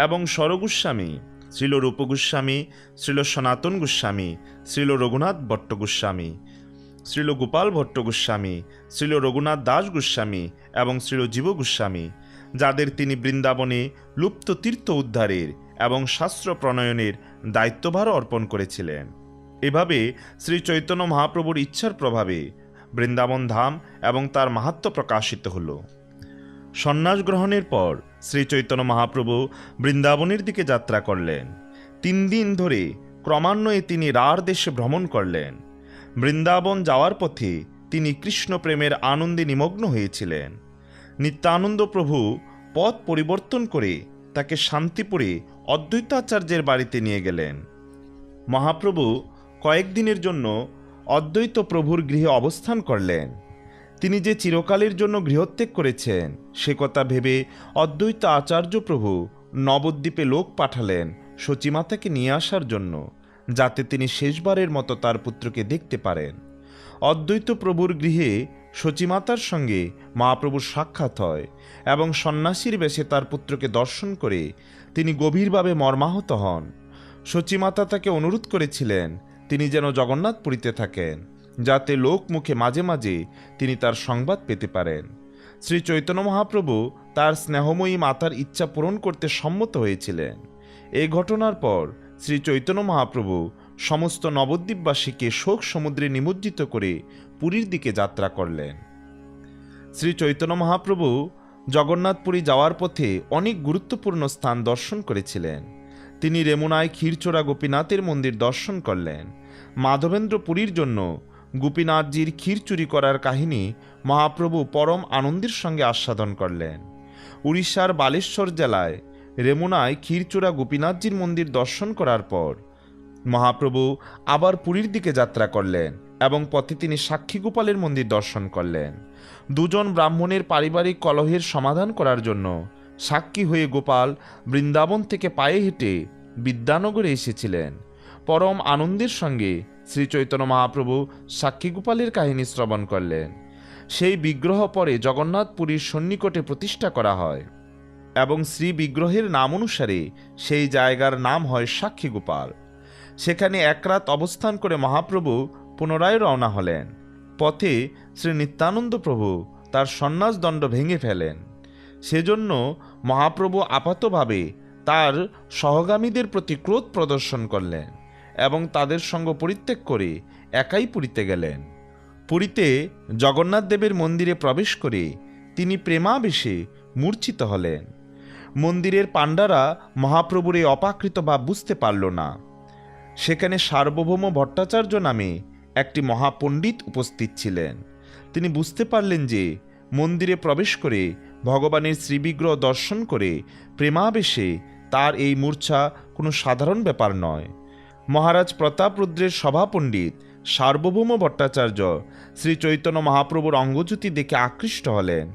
এবং স্বরগোস্বামী, শ্রীল রূপ গোস্বামী, শ্রীল সনাতন গোস্বামী, শ্রীল রঘুনাথ ভট্ট গোস্বামী, শ্রীল গোপাল ভট্ট গোস্বামী, শ্রীল রঘুনাথ দাস গোস্বামী এবং শ্রীল জীব গোস্বামী, যাদের তিনি বৃন্দাবনে লুপ্ত তীর্থ উদ্ধারের এবং শাস্ত্র প্রণয়নের দায়িত্বভার অর্পণ করেছিলেন। এভাবে শ্রী চৈতন্য মহাপ্রভুর ইচ্ছার প্রভাবে বৃন্দাবন ধাম এবং তার মাহাত্ম্য প্রকাশিত হল। সন্ন্যাস গ্রহণের পর শ্রী চৈতন্য মহাপ্রভু বৃন্দাবনের দিকে যাত্রা করলেন। 3 দিন ধরে ক্রমান্বয়ে তিনি রাঢ় দেশে ভ্রমণ করলেন। বৃন্দাবন যাওয়ার পথে তিনি কৃষ্ণ প্রেমের আনন্দে নিমগ্ন হয়েছিলেন। নিত্যানন্দ প্রভু পথ পরিবর্তন করে তাকে শান্তিপুরে অদ্বৈতাচার্যের বাড়িতে নিয়ে গেলেন। মহাপ্রভু কয়েকদিনের জন্য অদ্বৈত প্রভুর গৃহে অবস্থান করলেন। তিনি যে চিরকালের জন্য গৃহত্যাগ করেছেন সে কথা ভেবে অদ্বৈত আচার্য প্রভু নবদ্বীপে লোক পাঠালেন শচীমাতাকে নিয়ে আসার জন্য, যাতে তিনি শেষবারের মতো তার পুত্রকে দেখতে পারেন। অদ্বৈত প্রভুর গৃহে শচীমাতার সঙ্গে মহাপ্রভুর সাক্ষাৎ হয় এবং সন্ন্যাসীর বেশে তার পুত্রকে দর্শন করে তিনি গভীরভাবে মর্মাহত হন। শচীমাতা তাকে অনুরোধ করেছিলেন তিনি যেন জগন্নাথপুরীতে থাকেন, যাতে লোক মুখে মাঝে মাঝে তিনি তার সংবাদ পেতে পারেন। শ্রী চৈতন্য মহাপ্রভু তার স্নেহময়ী মাতার ইচ্ছা পূরণ করতে সম্মত হয়েছিলেন। এই ঘটনার পর শ্রী চৈতন্য মহাপ্রভু সমস্ত নবদ্বীপবাসীকে শোক সমুদ্রে নিমজ্জিত করে পুরীর দিকে যাত্রা করলেন। শ্রী চৈতন্য মহাপ্রভু জগন্নাথপুরী যাওয়ার পথে অনেক গুরুত্বপূর্ণ স্থান দর্শন করেছিলেন। তিনি রেমুনায় ক্ষীরচোরা গোপীনাথের মন্দির দর্শন করলেন। মাধবেন্দ্র পুরীর জন্য গোপীনাথজির ক্ষীর চুরি করার কাহিনী মহাপ্রভু পরম আনন্দের সঙ্গে আস্বাদন করলেন। উড়িষ্যার বালেশ্বর জেলায় রেমুনায় ক্ষীরচোরা গোপীনাথজির মন্দির দর্শন করার পর মহাপ্রভু আবার পুরীর দিকে যাত্রা করলেন এবং পথে তিনি সাক্ষী গোপালের মন্দির দর্শন করলেন। দুজন ব্রাহ্মণের পারিবারিক কলহের সমাধান করার জন্য সাক্ষী হয়ে গোপাল বৃন্দাবন থেকে পায়ে হেঁটে বিদ্যানগরে এসেছিলেন। পরম আনন্দের সঙ্গে শ্রী চৈতন্য মহাপ্রভু সাক্ষী গোপালের কাহিনী শ্রবণ করলেন। সেই বিগ্রহ পরে জগন্নাথপুরীর সন্নিকটে প্রতিষ্ঠা করা হয় এবং শ্রী বিগ্রহের নাম অনুসারে সেই জায়গার নাম হয় সাক্ষী গোপাল। সেখানে এক রাত অবস্থান করে মহাপ্রভু পুনরায় রওনা হলেন। পথে শ্রী নিত্যানন্দ প্রভু তার সন্ন্যাস দণ্ড ভেঙে ফেলেন। সেজন্য মহাপ্রভু আপাতভাবে তার সহগামীদের প্রতি ক্রোধ প্রদর্শন করলেন এবং তাদের সঙ্গ পরিত্যাগ করে একাই পুরীতে গেলেন। পুরীতে জগন্নাথ দেবের মন্দিরে প্রবেশ করে তিনি প্রেমাবেশে মূর্ছিত হলেন। মন্দিরের পাণ্ডারা মহাপ্রভুর এই অপাকৃত ভাব বুঝতে পারল না। সেখানে সার্বভৌম ভট্টাচার্য নামে একটি মহাপণ্ডিত উপস্থিত ছিলেন। তিনি বুঝতে পারলেন যে মন্দিরে প্রবেশ করে ভগবানের শ্রীবিগ্রহ দর্শন করে প্রেমাবেশে তার এই মূর্ছা কোনো সাধারণ ব্যাপার নয়। মহারাজ প্রতাপরুদ্রের সভাপণ্ডিত সার্বভৌম ভট্টাচার্য শ্রী চৈতন্য মহাপ্রভুর অঙ্গজ্যোতি দেখে আকৃষ্ট হলেন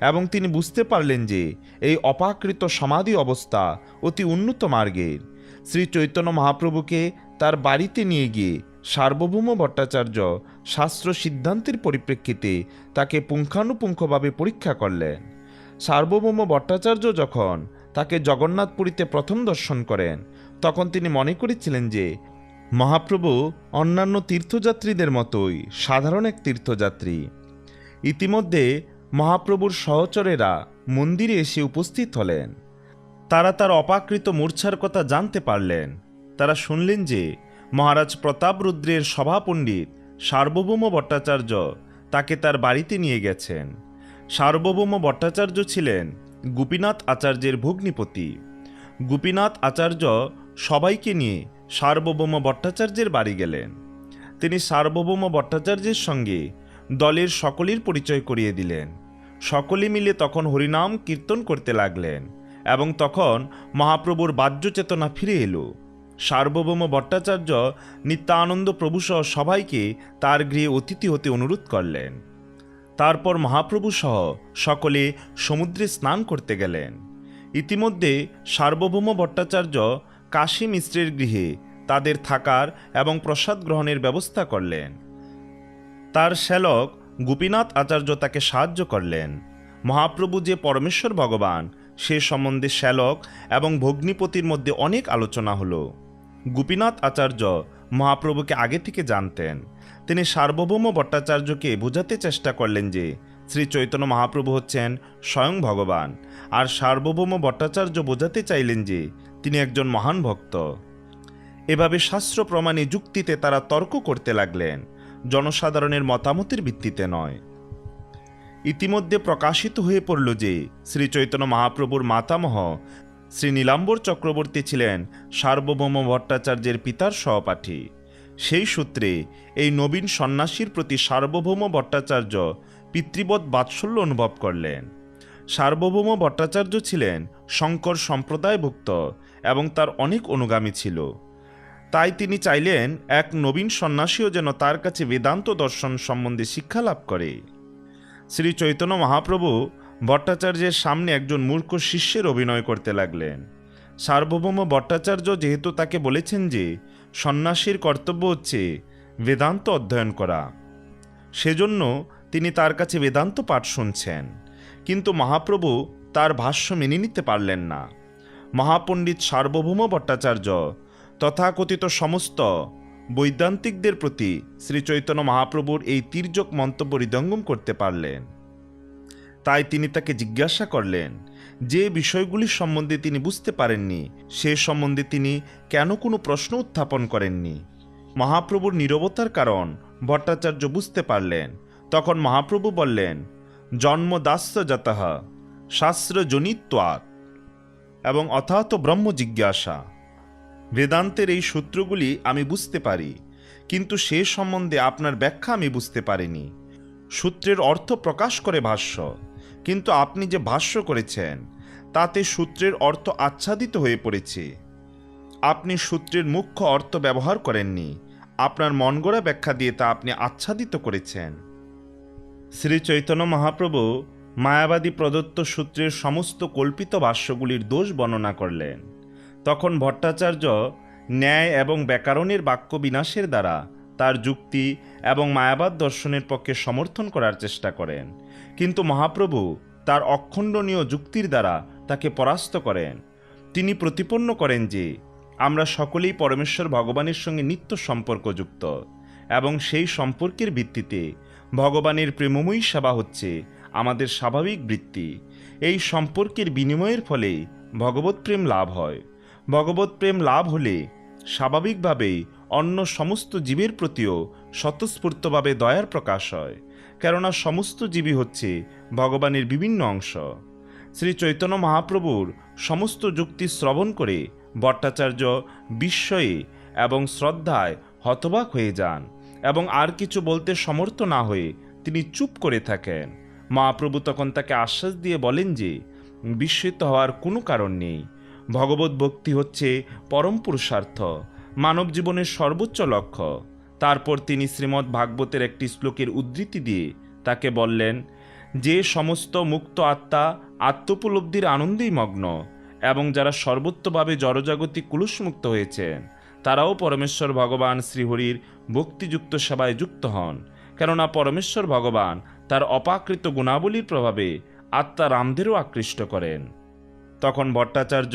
এবং তিনি বুঝতে পারলেন যে এই অপাকৃত সমাধি অবস্থা অতি উন্নত মার্গের। শ্রী চৈতন্য মহাপ্রভুকে তার বাড়িতে নিয়ে গিয়ে সার্বভৌম ভট্টাচার্য শাস্ত্র সিদ্ধান্তের পরিপ্রেক্ষিতে তাকে পুঙ্খানুপুঙ্খভাবে পরীক্ষা করলেন। সার্বভৌম ভট্টাচার্য যখন তাকে জগন্নাথপুরীতে প্রথম দর্শন করেন তখন তিনি মনে করেছিলেন যে মহাপ্রভু অন্যান্য তীর্থযাত্রীদের মতোই সাধারণ এক তীর্থযাত্রী। ইতিমধ্যে মহাপ্রভুর সহচরেরা মন্দিরে এসে উপস্থিত হলেন। তারা তার অপাকৃত মূর্ছার কথা জানতে পারলেন। তারা শুনলেন যে মহারাজ প্রতাপরুদ্রের সভাপণ্ডিত সার্বভৌম ভট্টাচার্য তাকে তার বাড়িতে নিয়ে গেছেন। সার্বভৌম ভট্টাচার্য ছিলেন গোপীনাথ আচার্যের ভগ্নিপতি। গোপীনাথ আচার্য সবাইকে নিয়ে সার্বভৌম ভট্টাচার্যের বাড়ি গেলেন। তিনি সার্বভৌম ভট্টাচার্যের সঙ্গে দলের সকলের পরিচয় করিয়ে দিলেন। সকলে মিলে তখন হরিনাম কীর্তন করতে লাগলেন এবং তখন মহাপ্রভুর বাহ্য চেতনা ফিরে এলো। সার্বভৌম ভট্টাচার্য নিত্যানন্দ প্রভুসহ সবাইকে তার গৃহে অতিথি হতে অনুরোধ করলেন। তারপর মহাপ্রভু সহ সকলে সমুদ্রে স্নান করতে গেলেন। ইতিমধ্যে সার্বভৌম ভট্টাচার্য কাশী মিশ্রের গৃহে তাদের থাকার এবং প্রসাদ গ্রহণের ব্যবস্থা করলেন। তার শ্যালক গোপীনাথ আচার্য তাকে সাহায্য করলেন। মহাপ্রভু যে পরমেশ্বর ভগবান সে সম্বন্ধে শ্যালক এবং ভগ্নিপতির মধ্যে অনেক আলোচনা হলো। গোপীনাথ আচার্য মহাপ্রভুকে আগে থেকে জানতেন। তিনি সার্বভৌম ভট্টাচার্যকে বোঝাতে চেষ্টা করলেন যে শ্রী চৈতন্য মহাপ্রভু হচ্ছেন স্বয়ং ভগবান, আর সার্বভৌম ভট্টাচার্য বোঝাতে চাইলেন যে তিনি একজন মহান ভক্ত। এভাবে শাস্ত্র প্রমাণে যুক্তিতে তারা তর্ক করতে লাগলেন, জনসাধারণের মতামতের ভিত্তিতে নয়। ইতিমধ্যে প্রকাশিত হয়ে পড়ল যে শ্রী চৈতন্য মহাপ্রভুর মাতামহ শ্রী নীলাম্বর চক্রবর্তী ছিলেন সার্বভৌম ভট্টাচার্যের পিতার সহপাঠী। সেই সূত্রে এই নবীন সন্ন্যাসীর প্রতি সার্বভৌম ভট্টাচার্য পিতৃবৎ বাৎসল্য অনুভব করলেন। সার্বভৌম ভট্টাচার্য ছিলেন শঙ্কর সম্প্রদায়ভুক্ত এবং তার অনেক অনুগামী ছিল। তাই তিনি চাইলেন এক নবীন সন্ন্যাসীও যেন তার কাছে বেদান্ত দর্শন সম্বন্ধে শিক্ষা লাভ করে। শ্রী চৈতন্য মহাপ্রভু ভট্টাচার্যের সামনে একজন মূর্খ শিষ্যের অভিনয় করতে লাগলেন। সার্বভৌম ভট্টাচার্য যেহেতু তাকে বলেছেন যে সন্ন্যাসীর কর্তব্য হচ্ছে বেদান্ত অধ্যয়ন করা, সেজন্য তিনি তার কাছে বেদান্ত পাঠ শুনছেন। কিন্তু মহাপ্রভু তার ভাষ্য মেনে নিতে পারলেন না। মহাপণ্ডিত সার্বভৌম ভট্টাচার্য তথাকথিত সমস্ত বৈদান্তিকদের প্রতি শ্রী চৈতন্য মহাপ্রভুর এই তির্যক মন্তব্য হৃদয়ঙ্গম করতে পারলেন। তাই তিনি তাকে জিজ্ঞাসা করলেন, যে বিষয়গুলি সম্বন্ধে তিনি বুঝতে পারেননি সে সম্বন্ধে তিনি কেন কোনো প্রশ্ন উত্থাপন করেননি। মহাপ্রভুর নীরবতার কারণ ভট্টাচার্য বুঝতে পারলেন। তখন মহাপ্রভু বললেন, জন্মদাস্য জাতঃ শাস্ত্রজনিত্বাৎ এবং অথাত ব্রহ্ম জিজ্ঞাসা। বেদান্তের এই সূত্রগুলি আমি বুঝতে পারি, কিন্তু সে সম্বন্ধে আপনার ব্যাখ্যা আমি বুঝতে পারিনি। সূত্রের অর্থ প্রকাশ করে ভাষ্য, কিন্তু আপনি যে ভাষ্য করেছেন তাতে সূত্রের অর্থ আচ্ছাদিত হয়ে পড়েছে। আপনি সূত্রের মুখ্য অর্থ ব্যবহার করেননি, আপনার মনগড়া ব্যাখ্যা দিয়ে তা আপনি আচ্ছাদিত করেছেন। শ্রী চৈতন্য মহাপ্রভু মায়াবাদী প্রদত্ত সূত্রের সমস্ত কল্পিত ভাষ্যগুলির দোষ বর্ণনা করলেন। তখন ভট্টাচার্য ন্যায় এবং ব্যাকরণের বাক্য বিনাশের দ্বারা তার যুক্তি এবং মায়াবাদ দর্শনের পক্ষে সমর্থন করার চেষ্টা করেন, কিন্তু মহাপ্রভু তার অখণ্ডনীয় যুক্তির দ্বারা তাকে পরাস্ত করেন। তিনি প্রতিপন্ন করেন যে আমরা সকলেই পরমেশ্বর ভগবানের সঙ্গে নিত্য সম্পর্কযুক্ত এবং সেই সম্পর্কের ভিত্তিতে ভগবানের প্রেমময়ী সেবা হচ্ছে আমাদের স্বাভাবিক বৃত্তি। এই সম্পর্কের বিনিময়ের ফলে ভগবৎ প্রেম লাভ হয়। ভগবৎ প্রেম লাভ হলে স্বাভাবিকভাবেই অন্য সমস্ত জীবের প্রতিও স্বতঃস্ফূর্তভাবে দয়ার প্রকাশ হয়, কেননা সমস্ত জীবই হচ্ছে ভগবানের বিভিন্ন অংশ। শ্রী চৈতন্য মহাপ্রভুর সমস্ত যুক্তি শ্রবণ করে ভট্টাচার্য বিস্ময়ে এবং শ্রদ্ধায় হতবাক হয়ে যান এবং আর কিছু বলতে সমর্থ না হয়ে তিনি চুপ করে থাকেন। মহাপ্রভু তখন তাকে আশ্বাস দিয়ে বলেন যে বিস্মিত হওয়ার কোনো কারণ নেই। ভগবত ভক্তি হচ্ছে পরম পুরুষার্থ, মানব জীবনের সর্বোচ্চ লক্ষ্য। তারপর তিনি শ্রীমদ্ ভাগবতের একটি শ্লোকের উদ্ধৃতি দিয়ে তাকে বললেন, যে সমস্ত মুক্ত আত্মা আত্মোপলব্ধির আনন্দেই মগ্ন এবং যারা সর্বত্রভাবে জড়জাগতিক কুলুষমুক্ত হয়েছেন তারাও পরমেশ্বর ভগবান শ্রীহরির ভক্তিযুক্ত সেবায় যুক্ত হন, কেননা পরমেশ্বর ভগবান তার অপাকৃত গুণাবলীর প্রভাবে আত্মা রামদেরও আকৃষ্ট করেন। তখন ভট্টাচার্য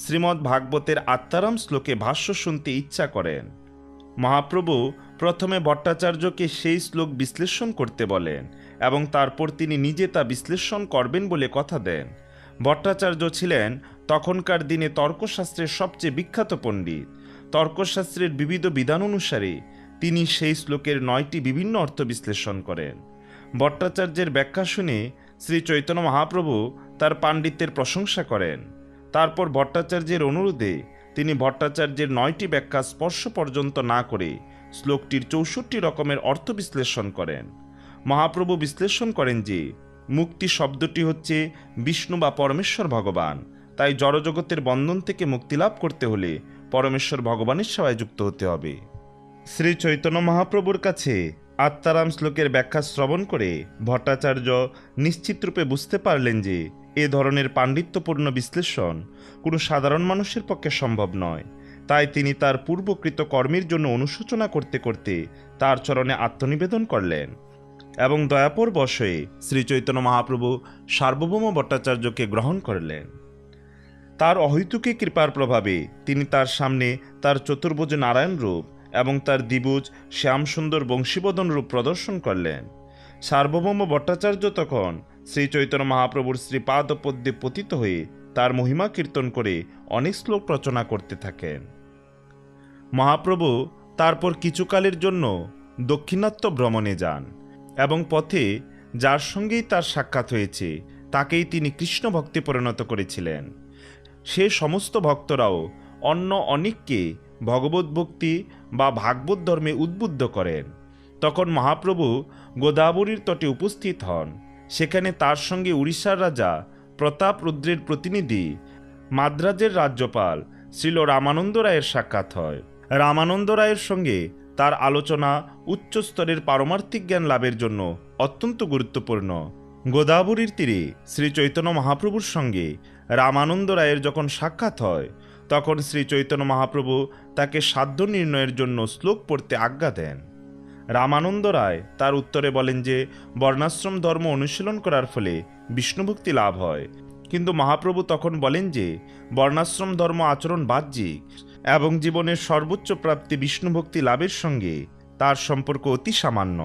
শ্রীমদ্ ভাগবতের আত্মারাম শ্লোকে ভাষ্য শুনতে ইচ্ছা করেন। মহাপ্রভু প্রথমে ভট্টাচার্যকে সেই শ্লোক বিশ্লেষণ করতে বলেন এবং তারপর তিনি নিজে তা বিশ্লেষণ করবেন বলে কথা দেন। ভট্টাচার্য ছিলেন তখনকার দিনে তর্কশাস্ত্রের সবচেয়ে বিখ্যাত পণ্ডিত। তর্কশাস্ত্রের বিবিধ বিধান অনুসারে তিনি সেই শ্লোকের 9টি বিভিন্ন অর্থ বিশ্লেষণ করেন। ভট্টাচার্যের ব্যাখ্যা শুনে শ্রী চৈতন্য মহাপ্রভু তার পাণ্ডিত্যের প্রশংসা করেন। তারপর ভট্টাচার্যের অনুরোধে তিনি ভট্টাচার্যের 9টি ব্যাখ্যা স্পর্শ পর্যন্ত না করে শ্লোকটির 64 রকমের অর্থ বিশ্লেষণ করেন। মহাপ্রভু বিশ্লেষণ করেন যে মুক্তি শব্দটি হচ্ছে বিষ্ণু বা পরমেশ্বর ভগবান, তাই জড়জগতের বন্ধন থেকে মুক্তিলাভ করতে হলে পরমেশ্বর ভগবানের সেবায় যুক্ত হতে হবে। শ্রী চৈতন্য মহাপ্রভুর কাছে আত্মারাম শ্লোকের ব্যাখ্যা শ্রবণ করে ভট্টাচার্য নিশ্চিতরূপে বুঝতে পারলেন যে এ ধরনের পাণ্ডিত্যপূর্ণ বিশ্লেষণ কোনো সাধারণ মানুষের পক্ষে সম্ভব নয়। তাই তিনি তার পূর্বকৃত কর্মের জন্য অনুশোচনা করতে করতে তার চরণে আত্মনিবেদন করলেন এবং দয়াপর বশয়ে শ্রী চৈতন্য মহাপ্রভু সার্বভৌম ভট্টাচার্যকে গ্রহণ করলেন। তার অহৈতুকী কৃপার প্রভাবে তিনি তার সামনে তার চতুর্ভুজ নারায়ণ রূপ এবং তার দ্বিভুজ শ্যামসুন্দর বংশীবদন রূপ প্রদর্শন করলেন। সার্বভৌম ভট্টাচার্য তখন শ্রী চৈতন্য মহাপ্রভুর শ্রীপাদপদ্মে পতিত হয়ে তার মহিমা কীর্তন করে অনেক শ্লোক রচনা করতে থাকেন। মহাপ্রভু তারপর কিছুকালের জন্য দক্ষিণাত্য ভ্রমণে যান এবং পথে যার সঙ্গেই তার সাক্ষাৎ হয়েছে তাকেই তিনি কৃষ্ণ ভক্তে পরিণত করেছিলেন। সে সমস্ত ভক্তরাও অন্য অনেককে ভগবত ভক্তি বা ভাগবত ধর্মে উদ্বুদ্ধ করেন। তখন মহাপ্রভু গোদাবরীর তটে উপস্থিত হন। সেখানে তার সঙ্গে উড়িষ্যার রাজা প্রতাপ রুদ্রের প্রতিনিধি মাদ্রাজের রাজ্যপাল শ্রীল রামানন্দ রায়ের সাক্ষাৎ হয়। রামানন্দ রায়ের সঙ্গে তার আলোচনা উচ্চস্তরের পারমার্থিক জ্ঞান লাভের জন্য অত্যন্ত গুরুত্বপূর্ণ। গোদাবরীর তীরে শ্রী চৈতন্য মহাপ্রভুর সঙ্গে রামানন্দ রায়ের যখন সাক্ষাৎ হয় তখন শ্রী চৈতন্য মহাপ্রভু তাকে সাধ্য নির্ণয়ের জন্য শ্লোক পড়তে আজ্ঞা দেন। রামানন্দ রায় তার উত্তরে বলেন যে বর্ণাশ্রম ধর্ম অনুশীলন করার ফলে বিষ্ণুভক্তি লাভ হয়, কিন্তু মহাপ্রভু তখন বলেন যে বর্ণাশ্রম ধর্ম আচরণ বাহ্যিক এবং জীবনের সর্বোচ্চ প্রাপ্তি বিষ্ণুভক্তি লাভের সঙ্গে তার সম্পর্ক অতি সামান্য।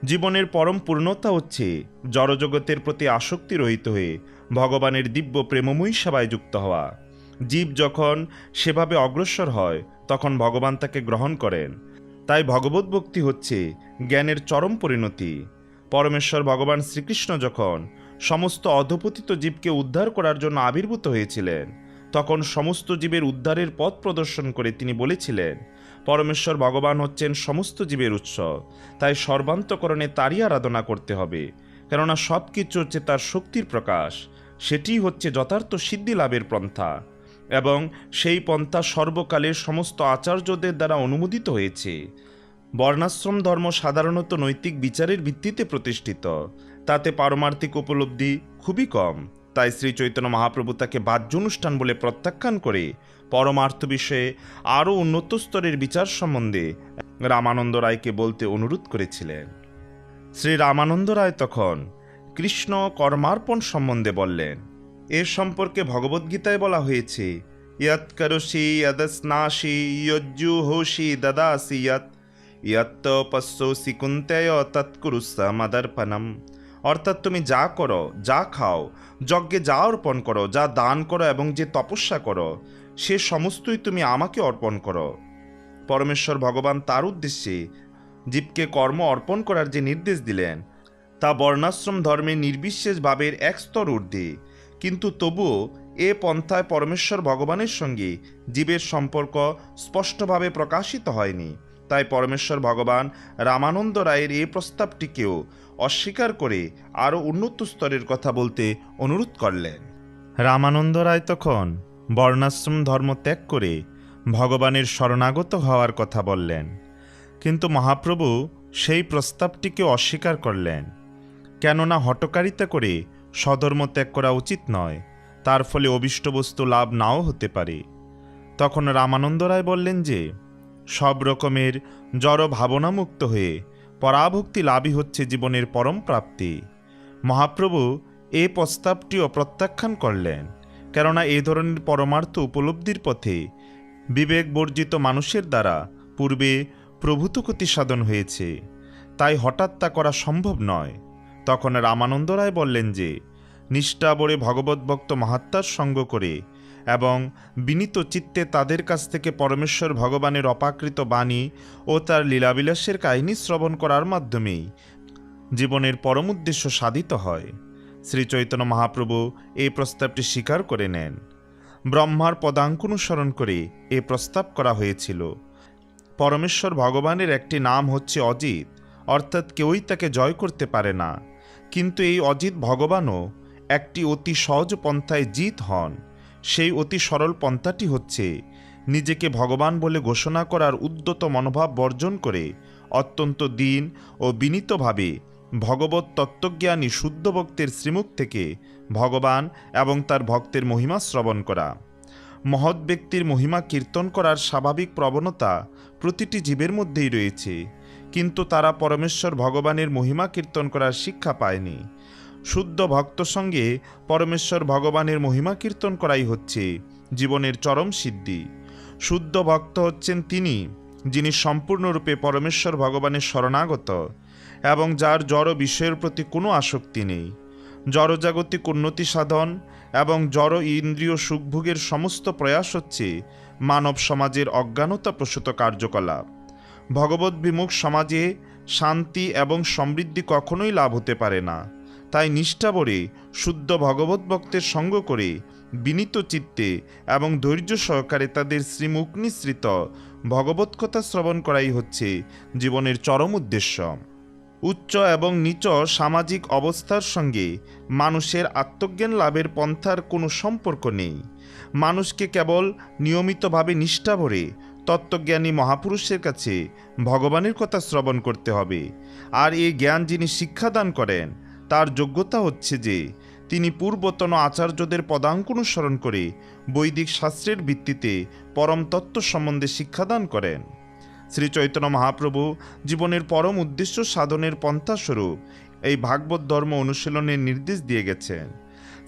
জীবনের পরম পূর্ণতা হচ্ছে জড়জগতের প্রতি আসক্তি রহিত হয়ে ভগবানের দিব্য প্রেমময়ী সেবায় যুক্ত হওয়া। জীব যখন সেভাবে অগ্রসর হয় তখন ভগবান তাকে গ্রহণ করেন। তাই ভগবত ভক্তি হচ্ছে জ্ঞানের চরম পরিণতি। পরমেশ্বর ভগবান শ্রীকৃষ্ণ যখন সমস্ত অধপতিত জীবকে উদ্ধার করার জন্য আবির্ভূত হয়েছিলেন, তখন সমস্ত জীবের উদ্ধারের পথ প্রদর্শন করে তিনি বলেছিলেন, পরমেশ্বর ভগবান হচ্ছেন সমস্ত জীবের উৎস, তাই সর্বান্তকরণে তারই আরাধনা করতে হবে, কেননা সব কিছু হচ্ছে তার শক্তির প্রকাশ। সেটিই হচ্ছে যথার্থ সিদ্ধি লাভের পন্থা, এবং সেই পন্থা সর্বকালের সমস্ত আচার্যদের দ্বারা অনুমোদিত হয়েছে। বর্ণাশ্রম ধর্ম সাধারণত নৈতিক বিচারের ভিত্তিতে প্রতিষ্ঠিত, তাতে পারমার্থিক উপলব্ধি খুবই কম। তাই শ্রী চৈতন্য মহাপ্রভু তাকে বাহ্য অনুষ্ঠান বলে প্রত্যাখ্যান করে পরমার্থ বিষয়ে আরও উন্নত স্তরের বিচার সম্বন্ধে রামানন্দ রায়কে বলতে অনুরোধ করেছিলেন। শ্রী রামানন্দ রায় তখন কৃষ্ণ কর্মার্পণ সম্বন্ধে বললেন। এর সম্পর্কে ভগবদ্গীতায় বলা হয়েছে, ইয়ৎ করোষি যদস্নাসি যজ্জুহোষি দদাসি ইয়ত্ত পশ্যসি কুন্তেয় তৎকুরুস্সা মদর্পণম। অর্থাৎ তুমি যা করো, যা খাও, যজ্ঞে যা অর্পণ করো, যা দান করো এবং যে তপস্যা করো, সে সমস্তই তুমি আমাকে অর্পণ করো। পরমেশ্বর ভগবান তার উদ্দেশ্যে জীবকে কর্ম অর্পণ করার যে নির্দেশ দিলেন, তা বর্ণাশ্রম ধর্মে নির্বিশেষ ভাবের এক স্তর ঊর্ধ্বে, কিন্তু তবুও এ পন্থায় পরমেশ্বর ভগবানের সঙ্গে জীবের সম্পর্ক স্পষ্টভাবে প্রকাশিত হয়নি। তাই পরমেশ্বর ভগবান রামানন্দ রায়ের এই প্রস্তাবটিকেও অস্বীকার করে আরও উন্নত স্তরের কথা বলতে অনুরোধ করলেন। রামানন্দ রায় তখন বর্ণাশ্রম ধর্ম ত্যাগ করে ভগবানের শরণাগত হওয়ার কথা বললেন, কিন্তু মহাপ্রভু সেই প্রস্তাবটিকে অস্বীকার করলেন, কেননা হঠকারিতা করে স্বধর্ম ত্যাগ করা উচিত নয়, তার ফলে অভীষ্ট বস্তু লাভ নাও হতে পারে। তখন রামানন্দ রায় বললেন যে সব রকমের জড় ভাবনামুক্ত হয়ে পরাভক্তি লাভই হচ্ছে জীবনের পরম প্রাপ্তি। মহাপ্রভু এই প্রস্তাবটিও প্রত্যাখ্যান করলেন, কেননা এই ধরনের পরমার্থ উপলব্ধির পথে বিবেক বর্জিত মানুষের দ্বারা পূর্বে প্রভূত ক্ষতি সাধন হয়েছে, তাই হঠাৎ তা করা সম্ভব নয়। তখন রামানন্দ রায় বললেন যে নিষ্ঠাবরে ভগবদ্ভক্ত মহাত্মার সঙ্গ করে এবং বিনীত চিত্তে তাদের কাছ থেকে পরমেশ্বর ভগবানের অপাকৃত বাণী ও তার লীলাবিলাসের কাহিনী শ্রবণ করার মাধ্যমেই জীবনের পরম উদ্দেশ্য সাধিত হয়। শ্রী চৈতন্য মহাপ্রভু এই প্রস্তাবটি স্বীকার করে নেন। ব্রহ্মার পদাঙ্কুনুসরণ করে এই প্রস্তাব করা হয়েছিল। পরমেশ্বর ভগবানের একটি নাম হচ্ছে অজিত, অর্থাৎ কেউই তাকে জয় করতে পারে না, কিন্তু এই অজিত ভগবানও একটি অতি সহজ পন্থায় জিত হন। সেই অতি সরল পন্থাটি হচ্ছে নিজেকে ভগবান বলে ঘোষণা করার উদ্যত মনোভাব বর্জন করে অত্যন্ত দীন ও বিনীতভাবে ভগবত তত্ত্বজ্ঞানী শুদ্ধ ভক্তের শ্রীমুখ থেকে ভগবান এবং তার ভক্তের মহিমা শ্রবণ করা। মহৎ ব্যক্তির মহিমা কীর্তন করার স্বাভাবিক প্রবণতা প্রতিটি জীবের মধ্যেই রয়েছে, কিন্তু তারা পরমেশ্বর ভগবানের মহিমা কীর্তন করার শিক্ষা পায়নি। শুদ্ধ ভক্ত সঙ্গে পরমেশ্বর ভগবানের মহিমা কীর্তন করাই হচ্ছে জীবনের চরম সিদ্ধি। শুদ্ধ ভক্ত হচ্ছেন তিনি যিনি সম্পূর্ণরূপে পরমেশ্বর ভগবানের শরণাগত এবং যার জড় বিষয়ের প্রতি কোনো আসক্তি নেই। জড়জাগতিক উন্নতি সাধন এবং জড় ইন্দ্রিয় সুখভোগের সমস্ত প্রয়াস হচ্ছে মানব সমাজের অজ্ঞানতা প্রসূত কার্যকলাপ। ভগবত বিমুখ সমাজে শান্তি এবং সমৃদ্ধি কখনোই লাভ হতে পারে না। তাই নিষ্ঠাভরে শুদ্ধ ভগবত ভক্তের সঙ্গ করে বিনীত চিত্তে এবং ধৈর্য সহকারে তাদের শ্রীমুখ নিঃসৃত ভগবত কথা শ্রবণ করাই হচ্ছে জীবনের চরম উদ্দেশ্য। উচ্চ এবং নিচ সামাজিক অবস্থার সঙ্গে মানুষের আত্মজ্ঞান লাভের পন্থার কোনো সম্পর্ক নেই। মানুষকে কেবল নিয়মিতভাবে নিষ্ঠাভরে তত্ত্বজ্ঞানী মহাপুরুষের কাছে ভগবানের কথা শ্রবণ করতে হবে। আর এই জ্ঞান যিনি শিক্ষাদান করেন তার যোগ্যতা হচ্ছে যে তিনি পূর্বতন আচার্যদের পদাঙ্কুনুসরণ করে বৈদিক শাস্ত্রের ভিত্তিতে পরম তত্ত্ব সম্বন্ধে শিক্ষাদান করেন। শ্রী চৈতন্য মহাপ্রভু জীবনের পরম উদ্দেশ্য সাধনের পন্থাস্বরূপ এই ভাগবত ধর্ম অনুশীলনের নির্দেশ দিয়ে গেছেন।